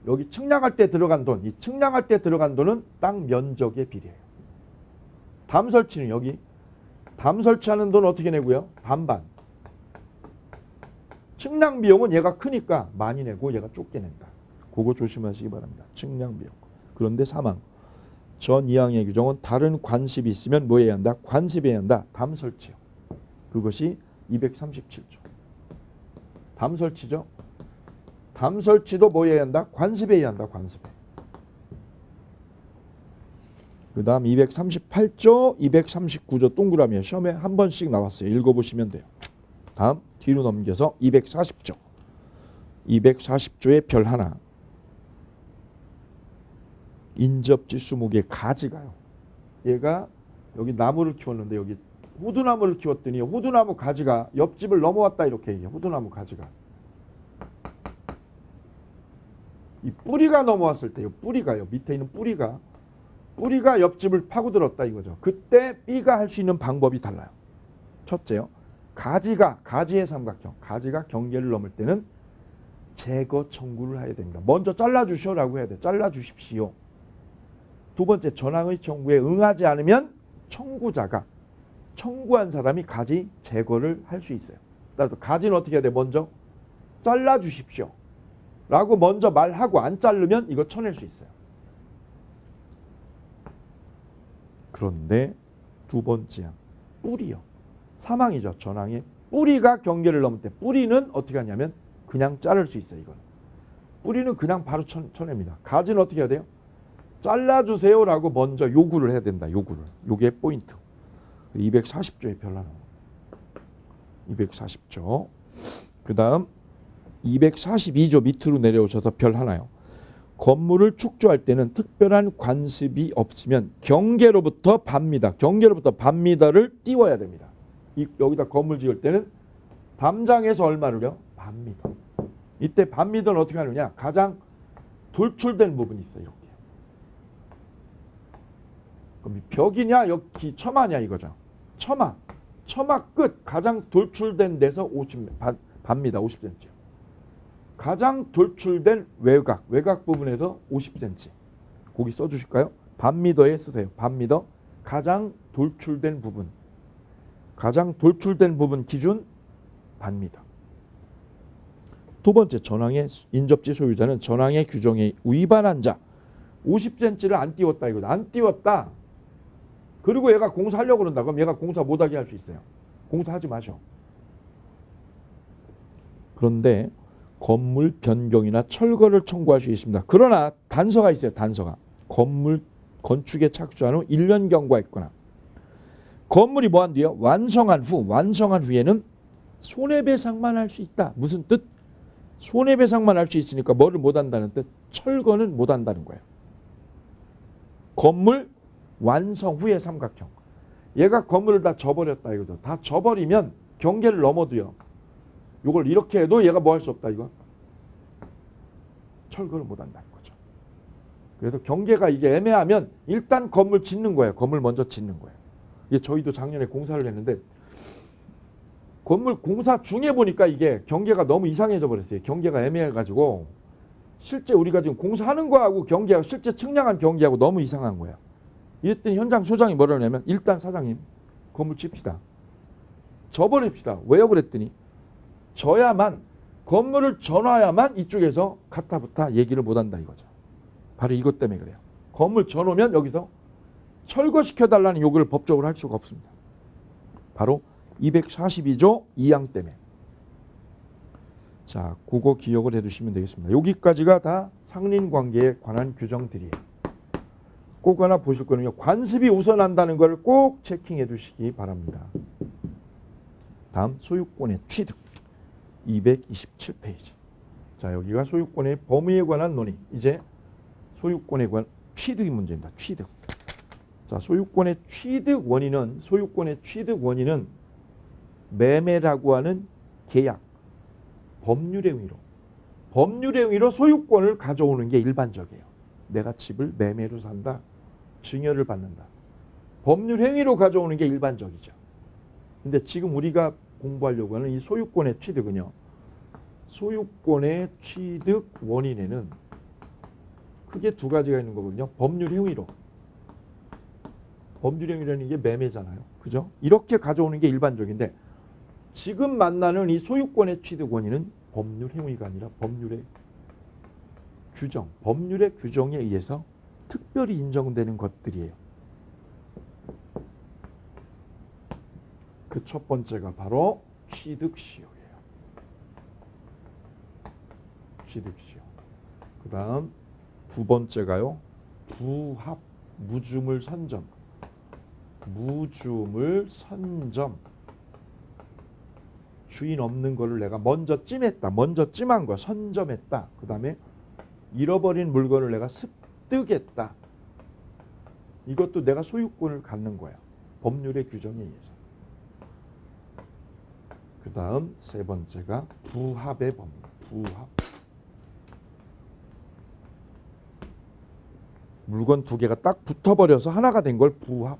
여기 측량할 때 들어간 돈, 이 측량할 때 들어간 돈은 땅 면적에 비례해요. 담 설치는 여기 담 설치하는 돈 어떻게 내고요? 반반. 측량 비용은 얘가 크니까 많이 내고 얘가 좁게 낸다. 그거 조심하시기 바랍니다. 측량 비용. 그런데 3항. 전 2항의 규정은 다른 관습이 있으면 뭐 해야 한다? 관습해야 한다. 담 설치요. 그것이 237조. 담 설치죠. 담 설치도 뭐 해야 한다? 관습해야 한다. 관습해. 그 다음 238조, 239조 동그라미에 시험에 한 번씩 나왔어요. 읽어보시면 돼요. 다음 뒤로 넘겨서 240조. 240조의 별 하나. 인접지수목의 가지가요. 얘가 여기 나무를 키웠는데 여기 호두나무를 키웠더니 호두나무 가지가 옆집을 넘어왔다 이렇게 얘기해요. 호두나무 가지가. 이 뿌리가 넘어왔을 때요. 뿌리가요. 밑에 있는 뿌리가 옆집을 파고들었다 이거죠. 그때 B가 할 수 있는 방법이 달라요. 첫째요. 가지의 삼각형. 가지가 경계를 넘을 때는 제거 청구를 해야 됩니다. 먼저 잘라주시오라고 해야 돼. 잘라주십시오. 두 번째, 전항의 청구에 응하지 않으면 청구자가 청구한 사람이 가지 제거를 할 수 있어요. 따라서 가지는 어떻게 해야 돼? 먼저 잘라주십시오 라고 먼저 말하고 안 자르면 이거 쳐낼 수 있어요. 그런데 두 번째 뿌리요. 사망이죠. 전항의 뿌리가 경계를 넘을 때 뿌리는 어떻게 하냐면 그냥 자를 수 있어요. 이건 뿌리는 그냥 바로 쳐냅니다. 가지는 어떻게 해야 돼요? 잘라주세요 라고 먼저 요구를 해야 된다. 요구를. 요게 포인트. 240조의 별하나. 240조. 그 다음 242조 밑으로 내려오셔서 별 하나요. 건물을 축조할 때는 특별한 관습이 없으면 경계로부터 반미터를 띄워야 됩니다. 여기다 건물 지을 때는 담장에서 얼마를요? 반미터. 이때 반미터는 어떻게 하느냐? 가장 돌출된 부분이 있어요. 이렇게. 그럼 벽이냐 여기 처마냐 이거죠. 처마 끝 가장 돌출된 데서 반미터 50cm. 가장 돌출된 외곽 부분에서 50cm. 거기 써주실까요? 반미터에 쓰세요. 반미터 가장 돌출된 부분. 가장 돌출된 부분 기준 반미터. 두 번째, 전항의 인접지 소유자는 전항의 규정에 위반한 자. 50cm를 안 띄웠다 이거죠. 안 띄웠다. 그리고 얘가 공사하려고 그런다. 그럼 얘가 공사 못하게 할 수 있어요. 공사하지 마셔. 그런데 건물 변경이나 철거를 청구할 수 있습니다. 그러나 단서가 있어요. 단서가. 건물 건축에 착수한 후 1년 경과했거나 건물이 뭐한 뒤요? 완성한 후에는 손해배상만 할 수 있다. 무슨 뜻? 손해배상만 할 수 있으니까 뭐를 못한다는 뜻? 철거는 못한다는 거예요. 건물 완성 후의 삼각형. 얘가 건물을 다 져버렸다 이거죠. 다 져버리면 경계를 넘어도요. 요걸 이렇게 해도 얘가 뭐 할 수 없다 이거. 철거를 못한다는 거죠. 그래서 경계가 이게 애매하면 일단 건물 짓는 거예요. 건물 먼저 짓는 거예요. 이게 저희도 작년에 공사를 했는데 건물 공사 중에 보니까 이게 경계가 너무 이상해져 버렸어요. 경계가 애매해가지고 실제 우리가 지금 공사하는 거하고 경계하고 실제 측량한 경계하고 너무 이상한 거예요. 이랬더니 현장 소장이 뭐라 하냐면 일단 사장님 건물 칩시다. 져버립시다. 왜요? 그랬더니 건물을 져놔야만 이쪽에서 가타부타 얘기를 못한다 이거죠. 바로 이것 때문에 그래요. 건물 져놓으면 여기서 철거시켜달라는 요구를 법적으로 할 수가 없습니다. 바로 242조 2항 때문에. 자, 그거 기억을 해두시면 되겠습니다. 여기까지가 다 상린관계에 관한 규정들이에요. 꼭 하나 보실 거는요. 관습이 우선한다는 걸 꼭 체킹해 두시기 바랍니다. 다음 소유권의 취득 227페이지. 자, 여기가 소유권의 범위에 관한 논의. 이제 소유권에 관한 취득이 문제입니다. 취득. 자, 소유권의 취득 원인은 매매라고 하는 계약, 법률의 의미로 소유권을 가져오는 게 일반적이에요. 내가 집을 매매로 산다. 증여를 받는다. 법률 행위로 가져오는 게 일반적이죠. 근데 지금 우리가 공부하려고 하는 이 소유권의 취득은요. 소유권의 취득 원인에는 크게 두 가지가 있는 거거든요. 법률 행위로. 법률 행위라는 게 매매잖아요. 그죠? 이렇게 가져오는 게 일반적인데 지금 만나는 이 소유권의 취득 원인은 법률 행위가 아니라 법률의 규정에 의해서 특별히 인정되는 것들이에요. 그 첫 번째가 바로 취득시효예요. 취득시효. 그 다음 두 번째가요. 부합, 무주물 선점. 주인 없는 거를 내가 먼저 찜한 거, 선점했다. 그 다음에 잃어버린 물건을 내가 습득했다. 이것도 내가 소유권을 갖는 거야. 법률의 규정에 의해서. 그 다음 세 번째가 부합의 법률. 부합. 물건 두 개가 딱 붙어버려서 하나가 된 걸 부합.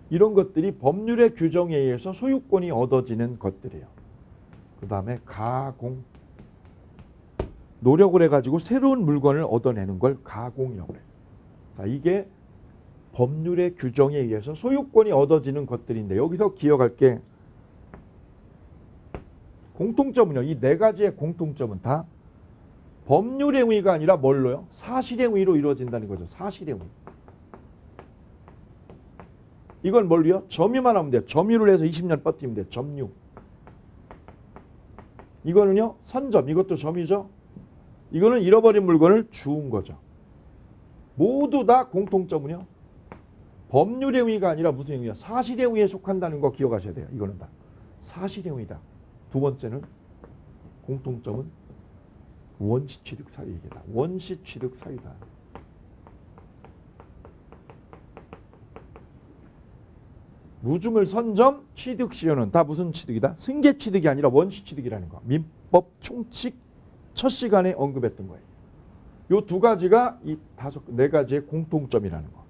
이런 것들이 법률의 규정에 의해서 소유권이 얻어지는 것들이에요. 그 다음에 가공. 노력을 해가지고 새로운 물건을 얻어내는 걸 가공이라고 해요. 자, 이게 법률의 규정에 의해서 소유권이 얻어지는 것들인데 여기서 기억할 게 공통점은요. 이 네 가지의 공통점은 다 법률의 행위가 아니라 뭘로요? 사실의 행위로 이루어진다는 거죠. 사실의 행위. 이건 뭘로요? 점유만 하면 돼요. 점유를 해서 20년 버티면 돼요. 점유. 이거는요. 선점. 이것도 점유죠. 이거는 잃어버린 물건을 주운 거죠. 모두 다 공통점은요. 법률의 행위가 아니라 무슨 행위야? 사실의 행위에 속한다는 거 기억하셔야 돼요. 이거는 다 사실의 행위다. 두 번째는 공통점은 원시취득 사유이다. 원시취득 사유다. 무주물 선점 취득시효는 다 무슨 취득이다? 승계취득이 아니라 원시취득이라는 거. 민법 총칙 첫 시간에 언급했던 거예요. 이 두 가지가 이 네 가지의 공통점이라는 거.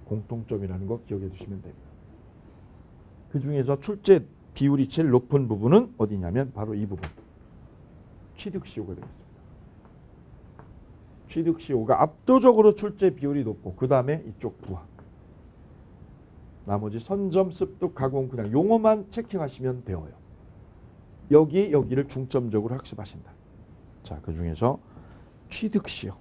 공통점이라는 거 기억해 두시면 됩니다. 그 중에서 출제 비율이 제일 높은 부분은 어디냐면 바로 이 부분. 취득시효가 되겠습니다. 취득시효가 압도적으로 출제 비율이 높고 그 다음에 이쪽 부합. 나머지 선점, 습득, 가공 그냥 용어만 체킹하시면 되어요. 여기를 중점적으로 학습하신다. 자, 그 중에서 취득시효.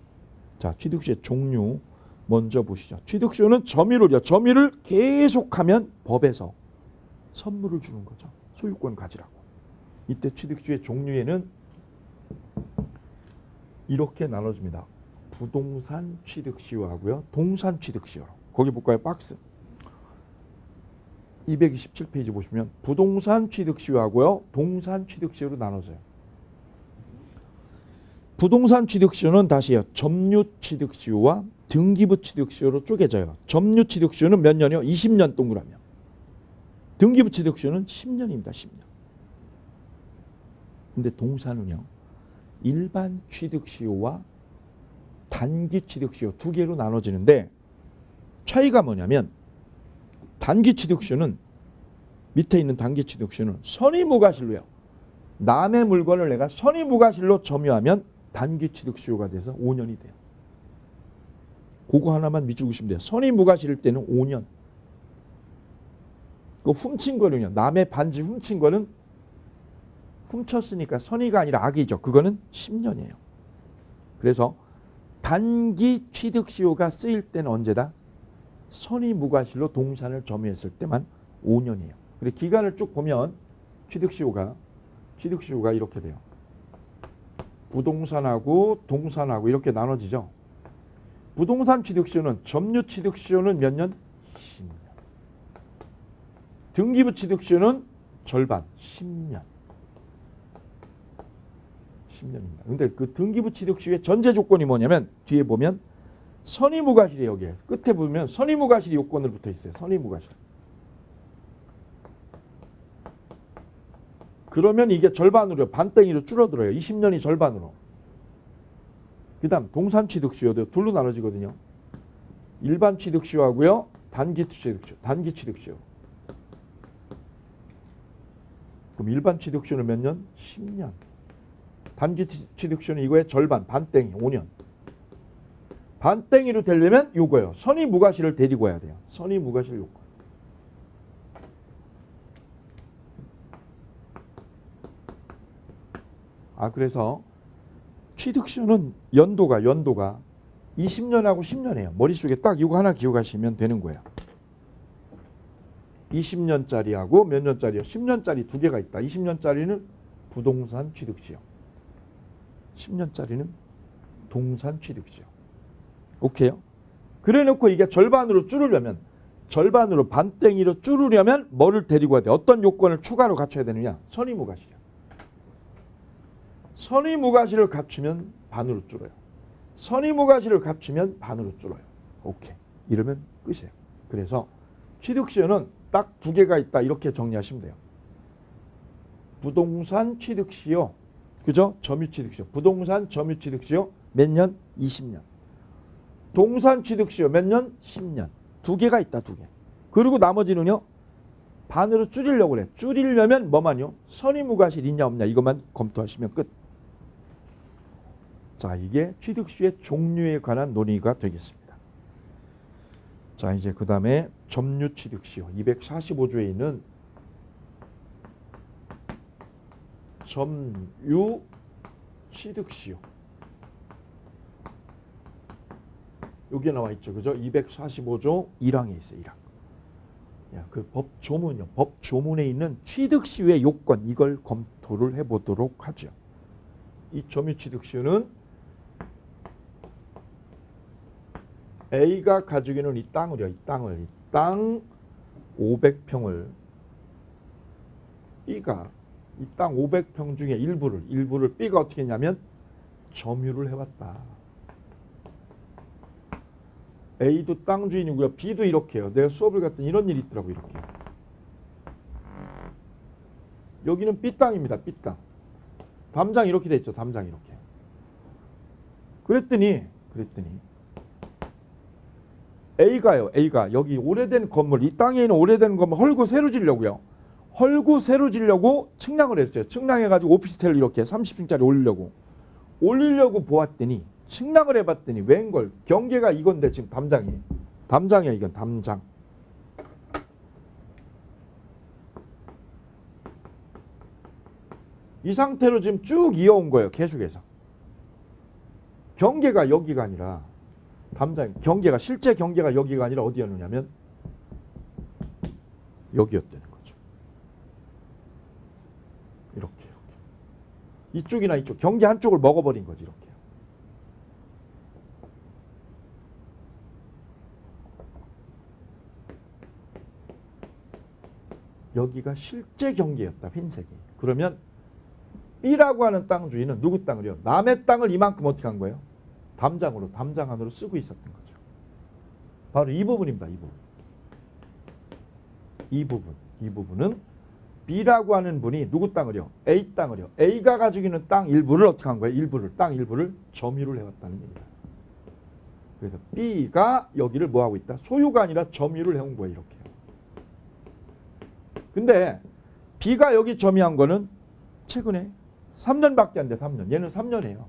자, 취득시효의 종류 먼저 보시죠. 취득시효는 점유를요. 점유를 계속하면 법에서 선물을 주는 거죠. 소유권 가지라고. 이때 취득시효의 종류에는 이렇게 나눠집니다. 부동산 취득시효하고요. 동산 취득시효로. 거기 볼까요? 박스. 227페이지 보시면 부동산 취득시효하고요. 동산 취득시효로 나눠져요. 부동산 취득시효는 다시요. 점유 취득시효와 등기부 취득시효로 쪼개져요. 점유 취득시효는 몇 년이요? 20년 동그라미. 등기부 취득시효는 10년입니다. 10년. 근데 동산은요. 일반 취득시효와 단기 취득시효 두 개로 나눠지는데 차이가 뭐냐면 단기 취득시효는 밑에 있는 단기 취득시효는 선의무과실로요. 남의 물건을 내가 선의무과실로 점유하면 단기 취득시효가 돼서 5년이 돼요. 그거 하나만 믿으시면 돼요. 선의무과실일 때는 5년. 그 훔친 거는요. 남의 반지 훔친 거는 훔쳤으니까 선의가 아니라 악이죠. 그거는 10년이에요. 그래서 단기 취득시효가 쓰일 때는 언제다? 선의무과실로 동산을 점유했을 때만 5년이에요. 그리고 기간을 쭉 보면 취득시효가 이렇게 돼요. 부동산하고 동산하고 이렇게 나눠지죠. 부동산 취득시효는 점유 취득시효는 몇 년? 10년. 등기부 취득시효는 절반 10년. 10년입니다. 근데 그 등기부 취득시효의 전제 조건이 뭐냐면 뒤에 보면 선의무과실이 여기에 끝에 보면 선의무과실이 요건으로 붙어 있어요. 선의무과실. 그러면 이게 절반으로 반땡이로 줄어들어요. 20년이 절반으로. 그 다음 동산취득시효도 둘로 나눠지거든요. 일반 취득시효하고요. 단기 취득시효. 그럼 일반 취득시효는 몇 년? 10년. 단기 취득시효는 이거의 절반, 반땡이 5년. 반땡이로 되려면 요거예요. 선의무과실을 데리고 와야 돼요. 선의무과실 요건. 그래서 취득시효는 연도가 20년하고 10년이에요. 머릿속에 딱 이거 하나 기억하시면 되는 거예요. 20년짜리하고 몇 년짜리요? 10년짜리 두 개가 있다. 20년짜리는 부동산 취득시효. 10년짜리는 동산 취득시효. 오케이요? 그래 놓고 이게 절반으로 줄으려면 절반으로 반땡이로 줄으려면 뭐를 데리고 와야 돼? 어떤 요건을 추가로 갖춰야 되느냐? 선의무과실이요. 선의무과실을 갖추면 반으로 줄어요. 선의무과실을 갖추면 반으로 줄어요. 오케이. 이러면 끝이에요. 그래서 취득시효는 딱 두 개가 있다. 이렇게 정리하시면 돼요. 부동산 취득시효. 그죠? 점유취득시효. 부동산 점유취득시효 몇 년? 20년. 동산 취득시효 몇 년? 10년. 두 개가 있다. 두 개. 그리고 나머지는요. 반으로 줄이려고 그래. 줄이려면 뭐만요? 선의무과실 있냐 없냐 이것만 검토하시면 끝. 자, 이게 취득시효의 종류에 관한 논의가 되겠습니다. 자, 이제 그 다음에 점유취득시효 245조에 있는 점유취득시효 여기에 나와 있죠. 그죠? 245조 1항에 있어요. 1항. 그 법조문이요. 법조문에 있는 취득시효의 요건 이걸 검토를 해보도록 하죠. 이 점유취득시효는 A가 가지고 있는 이 땅을요. 이 땅 500평을 B가 이 땅 500평 중에 일부를 B가 어떻게 했냐면 점유를 해왔다. A도 땅 주인이고요. B도 이렇게 해요. 내가 수업을 갔더니 이런 일이 있더라고요. 이렇게. 여기는 B 땅입니다. B 땅. 담장 이렇게 돼 있죠. 담장 이렇게. 그랬더니 A가 여기 오래된 건물, 이 땅에 있는 오래된 건물 헐고 새로 지려고요. 헐고 새로 지려고 측량을 했어요. 측량해가지고 오피스텔 이렇게 30층짜리 올리려고 보았더니 측량을 해봤더니 웬걸 경계가 이건데 지금 담장이야 이건 담장. 이 상태로 지금 쭉 이어온 거예요. 계속해서. 경계가 여기가 아니라 담장 경계가 실제 경계가 여기가 아니라 어디였느냐면 여기였다는 거죠. 이렇게. 이쪽이나 이쪽 경계 한쪽을 먹어버린 거지 이렇게. 여기가 실제 경계였다. 흰색이. 그러면 B라고 하는 땅 주인은 누구 땅을요? 남의 땅을 이만큼 어떻게 한 거예요? 담장 안으로 쓰고 있었던 거죠. 바로 이 부분입니다. 이 부분은 B라고 하는 분이 누구 땅을요? A 땅을요. A가 가지고 있는 땅 일부를 어떻게 한 거예요? 땅 일부를 점유를 해왔다는 얘기입니다. 그래서 B가 여기를 뭐하고 있다? 소유가 아니라 점유를 해온 거예요. 이렇게. 근데 B가 여기 점유한 거는 최근에 3년밖에 안 돼. 3년. 얘는 3년이에요.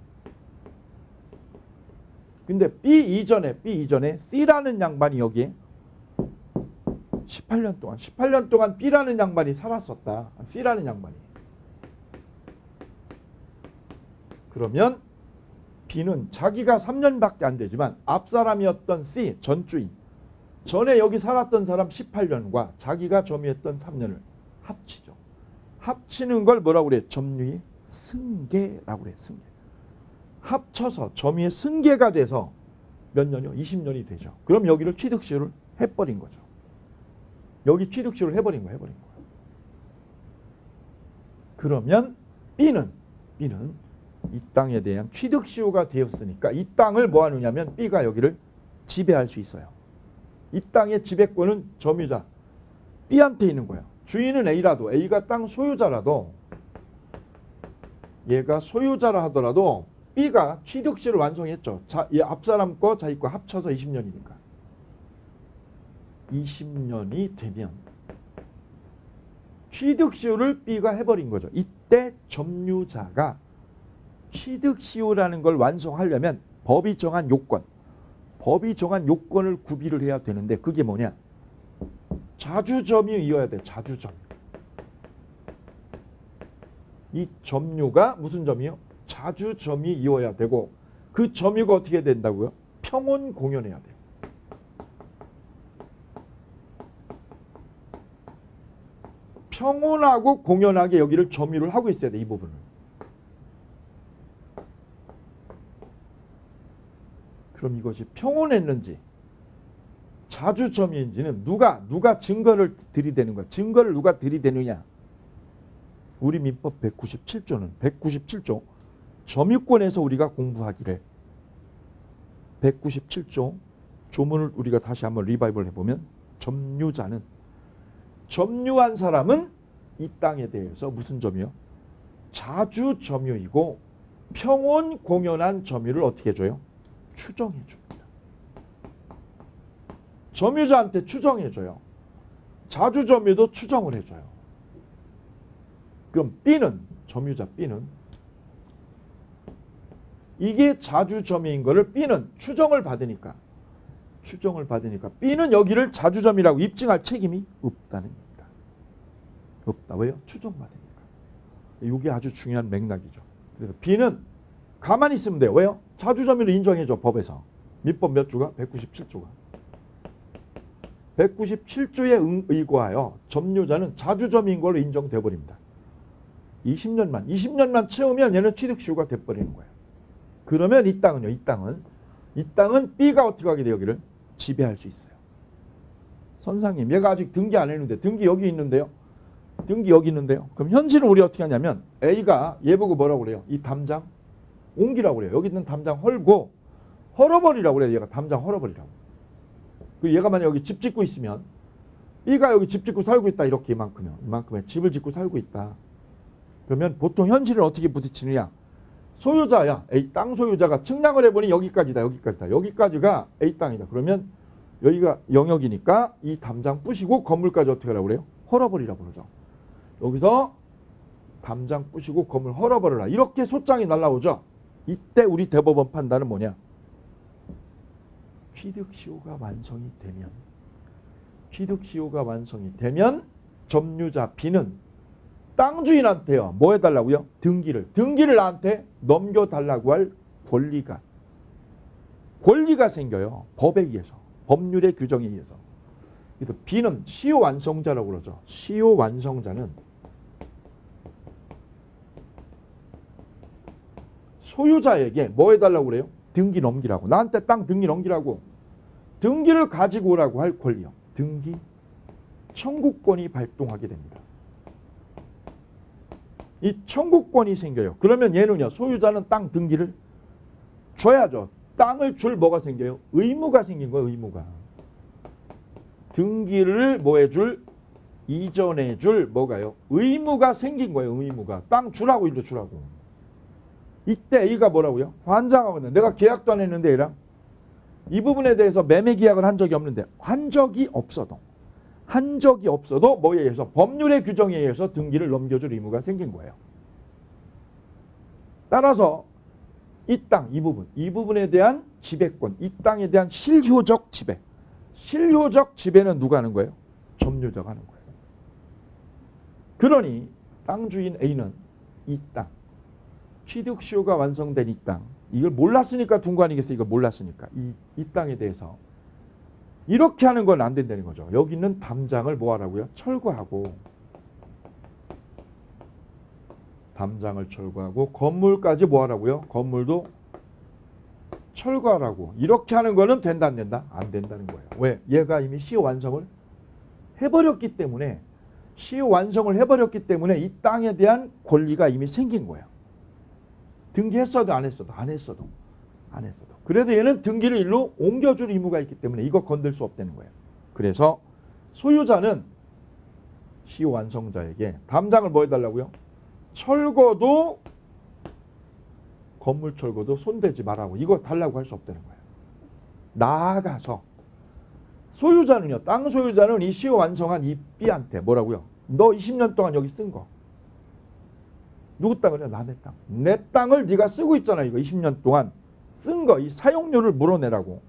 근데 B 이전에 C라는 양반이 여기에 18년 동안 B라는 양반이 살았었다. C라는 양반이. 그러면 B는 자기가 3년밖에 안 되지만 앞사람이었던 C, 전주인. 전에 여기 살았던 사람 18년과 자기가 점유했던 3년을 합치죠. 합치는 걸 뭐라고 그래? 점유의 승계라고 그래. 승계. 합쳐서 점유의 승계가 돼서 몇 년이요? 20년이 되죠. 그럼 여기를 취득시효를 해버린 거죠. 여기 취득시효를 해버린 거예요. 그러면 B는 이 땅에 대한 취득시효가 되었으니까 이 땅을 뭐 하느냐면 B가 여기를 지배할 수 있어요. 이 땅의 지배권은 점유자 B한테 있는 거야. 주인은 A라도 A가 땅 소유자라도 얘가 소유자라 하더라도 B가 취득시효를 완성했죠. 자, 얘 앞사람 거 자기 거 합쳐서 20년이니까. 20년이 되면 취득시효를 B가 해버린 거죠. 이때 점유자가 취득시효라는 걸 완성하려면 법이 정한 요건을 구비를 해야 되는데 그게 뭐냐? 자주점유이어야 돼. 자주점유. 이 점유가 무슨 점이요? 자주점유이어야 되고 그 점유가 어떻게 된다고요? 평온공연해야 돼요. 평온하고 공연하게 여기를 점유를 하고 있어야 돼. 이 부분을. 그럼 이것이 평온했는지 자주점유인지는 누가 증거를 들이대는 거야. 증거를 누가 들이대느냐. 우리 민법 197조 점유권에서 우리가 공부하기를 197조 조문을 우리가 다시 한번 리바이벌 해보면 점유한 사람은 이 땅에 대해서 무슨 점이요? 자주점유이고 평온 공연한 점유를 어떻게 해줘요? 추정해 줍니다. 점유자한테 추정해줘요. 자주점유도 추정을 해줘요. 그럼 B는 점유자 B는 이게 자주점유인 거를 B는 추정을 받으니까 B는 여기를 자주점유라고 입증할 책임이 없다는 겁니다. 없다. 왜요? 추정받으니까. 이게 아주 중요한 맥락이죠. 그래서 B는 가만히 있으면 돼요. 왜요? 자주점유를 인정해줘. 법에서. 민법 몇 조가? 197조가. 197조에 의거하여 점유자는 자주점유인 걸로 인정돼 버립니다. 20년만 채우면 얘는 취득시효가 돼버리는 거예요. 그러면 이 땅은요. 이 땅은 B가 어떻게 하게 돼요? 여기를 지배할 수 있어요. 선생님, 얘가 아직 등기 안 했는데 등기 여기 있는데요. 그럼 현실은 우리 어떻게 하냐면 A가 얘 보고 뭐라고 그래요? 이 담장 옮기라고 그래요. 여기 있는 담장 헐고 헐어버리라고 그래요. 얘가 담장 헐어버리라고. 그 얘가 만약 여기 집 짓고 있으면 B가 여기 집 짓고 살고 있다. 이렇게 이만큼의 집을 짓고 살고 있다. 그러면 보통 현실은 어떻게 부딪히느냐? 소유자야. A 땅 소유자가 측량을 해보니 여기까지다. 여기까지가 A 땅이다. 그러면 여기가 영역이니까 이 담장 부시고 건물까지 어떻게 하라고 그래요? 헐어버리라고 그러죠. 여기서 담장 부시고 건물 헐어버려라. 이렇게 소장이 날라오죠. 이때 우리 대법원 판단은 뭐냐? 취득시효가 완성이 되면 점유자 B는 땅 주인한테요. 뭐 해달라고요? 등기를 나한테 넘겨달라고 할 권리가 생겨요. 법에 의해서. 법률의 규정에 의해서. 그래서 B는 시효 완성자라고 그러죠. 시효 완성자는 소유자에게 뭐 해달라고 그래요? 등기 넘기라고. 나한테 땅 등기 넘기라고. 등기를 가지고 오라고 할 권리요. 등기 청구권이 발동하게 됩니다. 이 청구권이 생겨요. 그러면 얘는요. 소유자는 땅 등기를 줘야죠. 땅을 줄 뭐가 생겨요? 의무가 생긴 거예요. 의무가. 등기를 뭐 해줄? 이전해줄 뭐가요? 의무가 생긴 거예요. 의무가. 땅 주라고 일로 주라고. 이때 A가 뭐라고요? 환장하거든. 내가 계약도 안 했는데 얘랑 이 부분에 대해서 매매 계약을 한 적이 없는데 한 적이 없어도 뭐에 의해서 법률의 규정에 의해서 등기를 넘겨줄 의무가 생긴 거예요. 따라서 이 땅, 이 부분에 대한 지배권, 이 땅에 대한 실효적 지배는 누가 하는 거예요? 점유자가 하는 거예요. 그러니 땅 주인 A는 이 땅, 취득시효가 완성된 이 땅, 이걸 몰랐으니까 둔 거 아니겠어요? 이걸 몰랐으니까. 이 땅에 대해서 이렇게 하는 건 안 된다는 거죠. 여기 있는 담장을 뭐 하라고요? 철거하고 건물까지 뭐 하라고요? 건물도 철거하라고. 이렇게 하는 거는 된다 안 된다? 안 된다는 거예요. 왜? 얘가 이미 시효 완성을 해버렸기 때문에 시효 완성을 해버렸기 때문에 이 땅에 대한 권리가 이미 생긴 거예요. 등기했어도 안 했어도 안 했어도 안 했어도. 그래서 얘는 등기를 일로 옮겨줄 의무가 있기 때문에 이거 건들 수 없다는 거예요. 그래서 소유자는 시효 완성자에게 담장을 뭐 해달라고요? 철거도 건물 철거도 손대지 말라고. 이거 달라고 할 수 없다는 거예요. 나아가서 소유자는요. 땅 소유자는 이 시효 완성한 이 B한테 뭐라고요? 너 20년 동안 여기 쓴 거. 누구 땅을요? 남의 땅. 내 땅을 네가 쓰고 있잖아. 이거 20년 동안 쓴 거. 이 사용료를 물어내라고.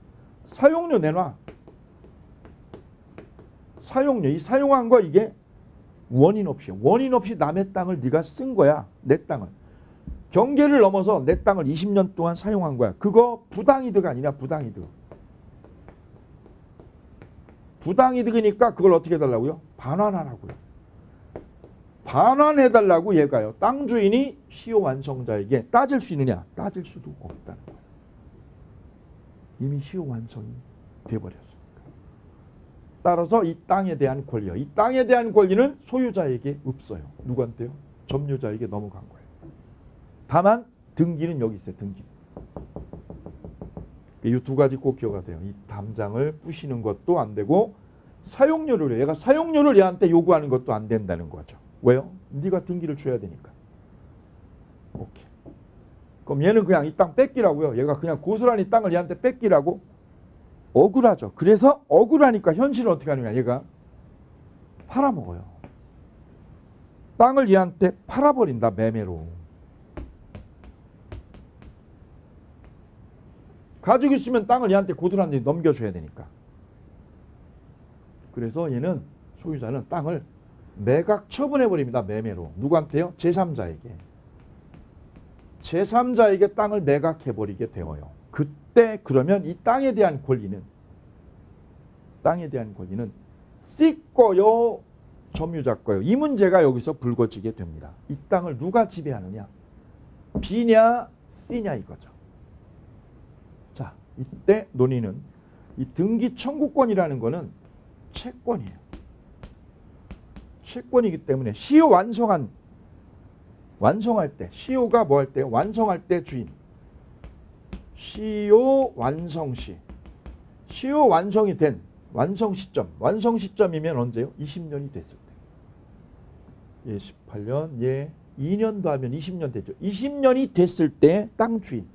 사용료 내놔. 사용료. 이 사용한 거 이게 원인 없이 남의 땅을 네가 쓴 거야. 내 땅을. 경계를 넘어서 내 땅을 20년 동안 사용한 거야. 그거 부당이득 아니냐? 부당이득. 부당이득이니까 그걸 어떻게 해달라고요? 반환하라고요. 반환해달라고 얘가요. 땅 주인이 시효 완성자에게 따질 수 있느냐? 따질 수도 없다는 거예요. 이미 시효 완성이 돼버렸으니까. 따라서 이 땅에 대한 권리요. 이 땅에 대한 권리는 소유자에게 없어요. 누구한테요? 점유자에게 넘어간 거예요. 다만 등기는 여기 있어요. 등기. 이 두 가지 꼭 기억하세요. 이 담장을 부시는 것도 안 되고 사용료를 얘가 사용료를 얘한테 요구하는 것도 안 된다는 거죠. 왜요? 네가 등기를 줘야 되니까. 오케이. 그럼 얘는 그냥 이 땅 뺏기라고요. 얘가 그냥 고스란히 땅을 얘한테 뺏기라고? 억울하죠. 그래서 억울하니까 현실은 어떻게 하느냐. 얘가 팔아먹어요. 땅을 얘한테 팔아버린다. 매매로. 가지고 있으면 땅을 얘한테 고스란히 넘겨줘야 되니까. 그래서 얘는 소유자는 땅을 매각 처분해버립니다. 매매로. 누구한테요? 제3자에게. 제3자에게 땅을 매각해버리게 되어요. 그때 그러면 이 땅에 대한 권리는 C 거요? 점유자 거요? 이 문제가 여기서 불거지게 됩니다. 이 땅을 누가 지배하느냐? B냐 C냐 이거죠. 자, 이때 논의는 이 등기 청구권이라는 거는 채권이에요. 채권이기 때문에 시효 완성할 때 시효가 뭐 할 때? 완성할 때 주인. 시효 완성 시. 시효 완성이 된 완성 시점. 완성 시점이면 언제요? 20년이 됐을 때. 예, 18년, 예, 2년 더하면 20년 되죠. 20년이 됐을 때 땅 주인.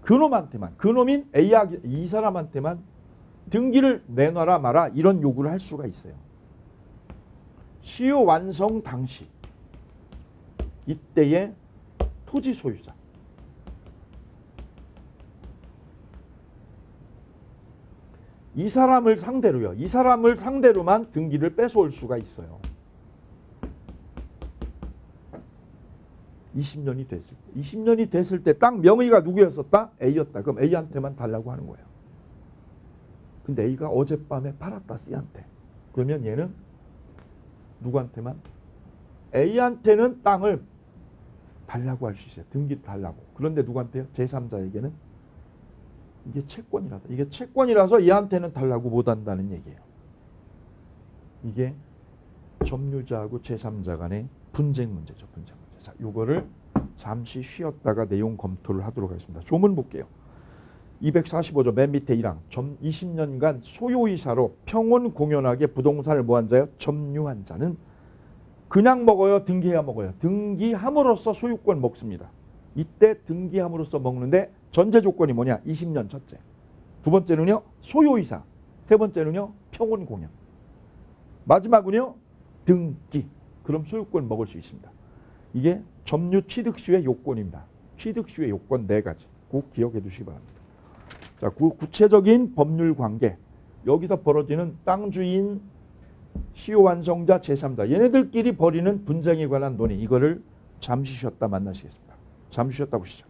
그놈한테만, 그놈인 A야 이 사람한테만 등기를 내놔라 마라 이런 요구를 할 수가 있어요. 시효 완성 당시 이때의 토지 소유자. 이 사람을 상대로요. 이 사람을 상대로만 등기를 뺏어올 수가 있어요. 20년이 됐을 때. 20년이 됐을 때 땅 명의가 누구였었다? A였다. 그럼 A한테만 달라고 하는 거예요. 근데 A가 어젯밤에 팔았다. C한테. 그러면 얘는 누구한테만? A한테는 땅을 달라고 할 수 있어요. 등기 달라고. 그런데 누구한테요? 제3자에게는 이게 채권이라서. 이게 채권이라서 얘한테는 달라고 못한다는 얘기예요. 이게 점유자하고 제3자 간의 분쟁 문제죠. 분쟁 문제. 자, 요거를 잠시 쉬었다가 내용 검토를 하도록 하겠습니다. 조문 볼게요. 245조 맨 밑에 1항. 20년간 소유이사로 평온공연하게 부동산을 뭐한 자요? 점유한 자는 그냥 먹어요? 등기해야 먹어요? 등기함으로써 소유권 먹습니다. 이때 등기함으로써 먹는데 전제 조건이 뭐냐? 20년 첫째. 두 번째는요? 소유이사. 세 번째는요? 평온공연. 마지막은요? 등기. 그럼 소유권 먹을 수 있습니다. 이게 점유 취득 시의 요건입니다. 취득 시의 요건 4가지. 꼭 기억해 두시기 바랍니다. 자, 구체적인 법률 관계. 여기서 벌어지는 땅 주인, 시효 완성자, 제3자. 얘네들끼리 벌이는 분쟁에 관한 논의. 이거를 잠시 쉬었다 만나시겠습니다. 잠시 쉬었다 보시죠.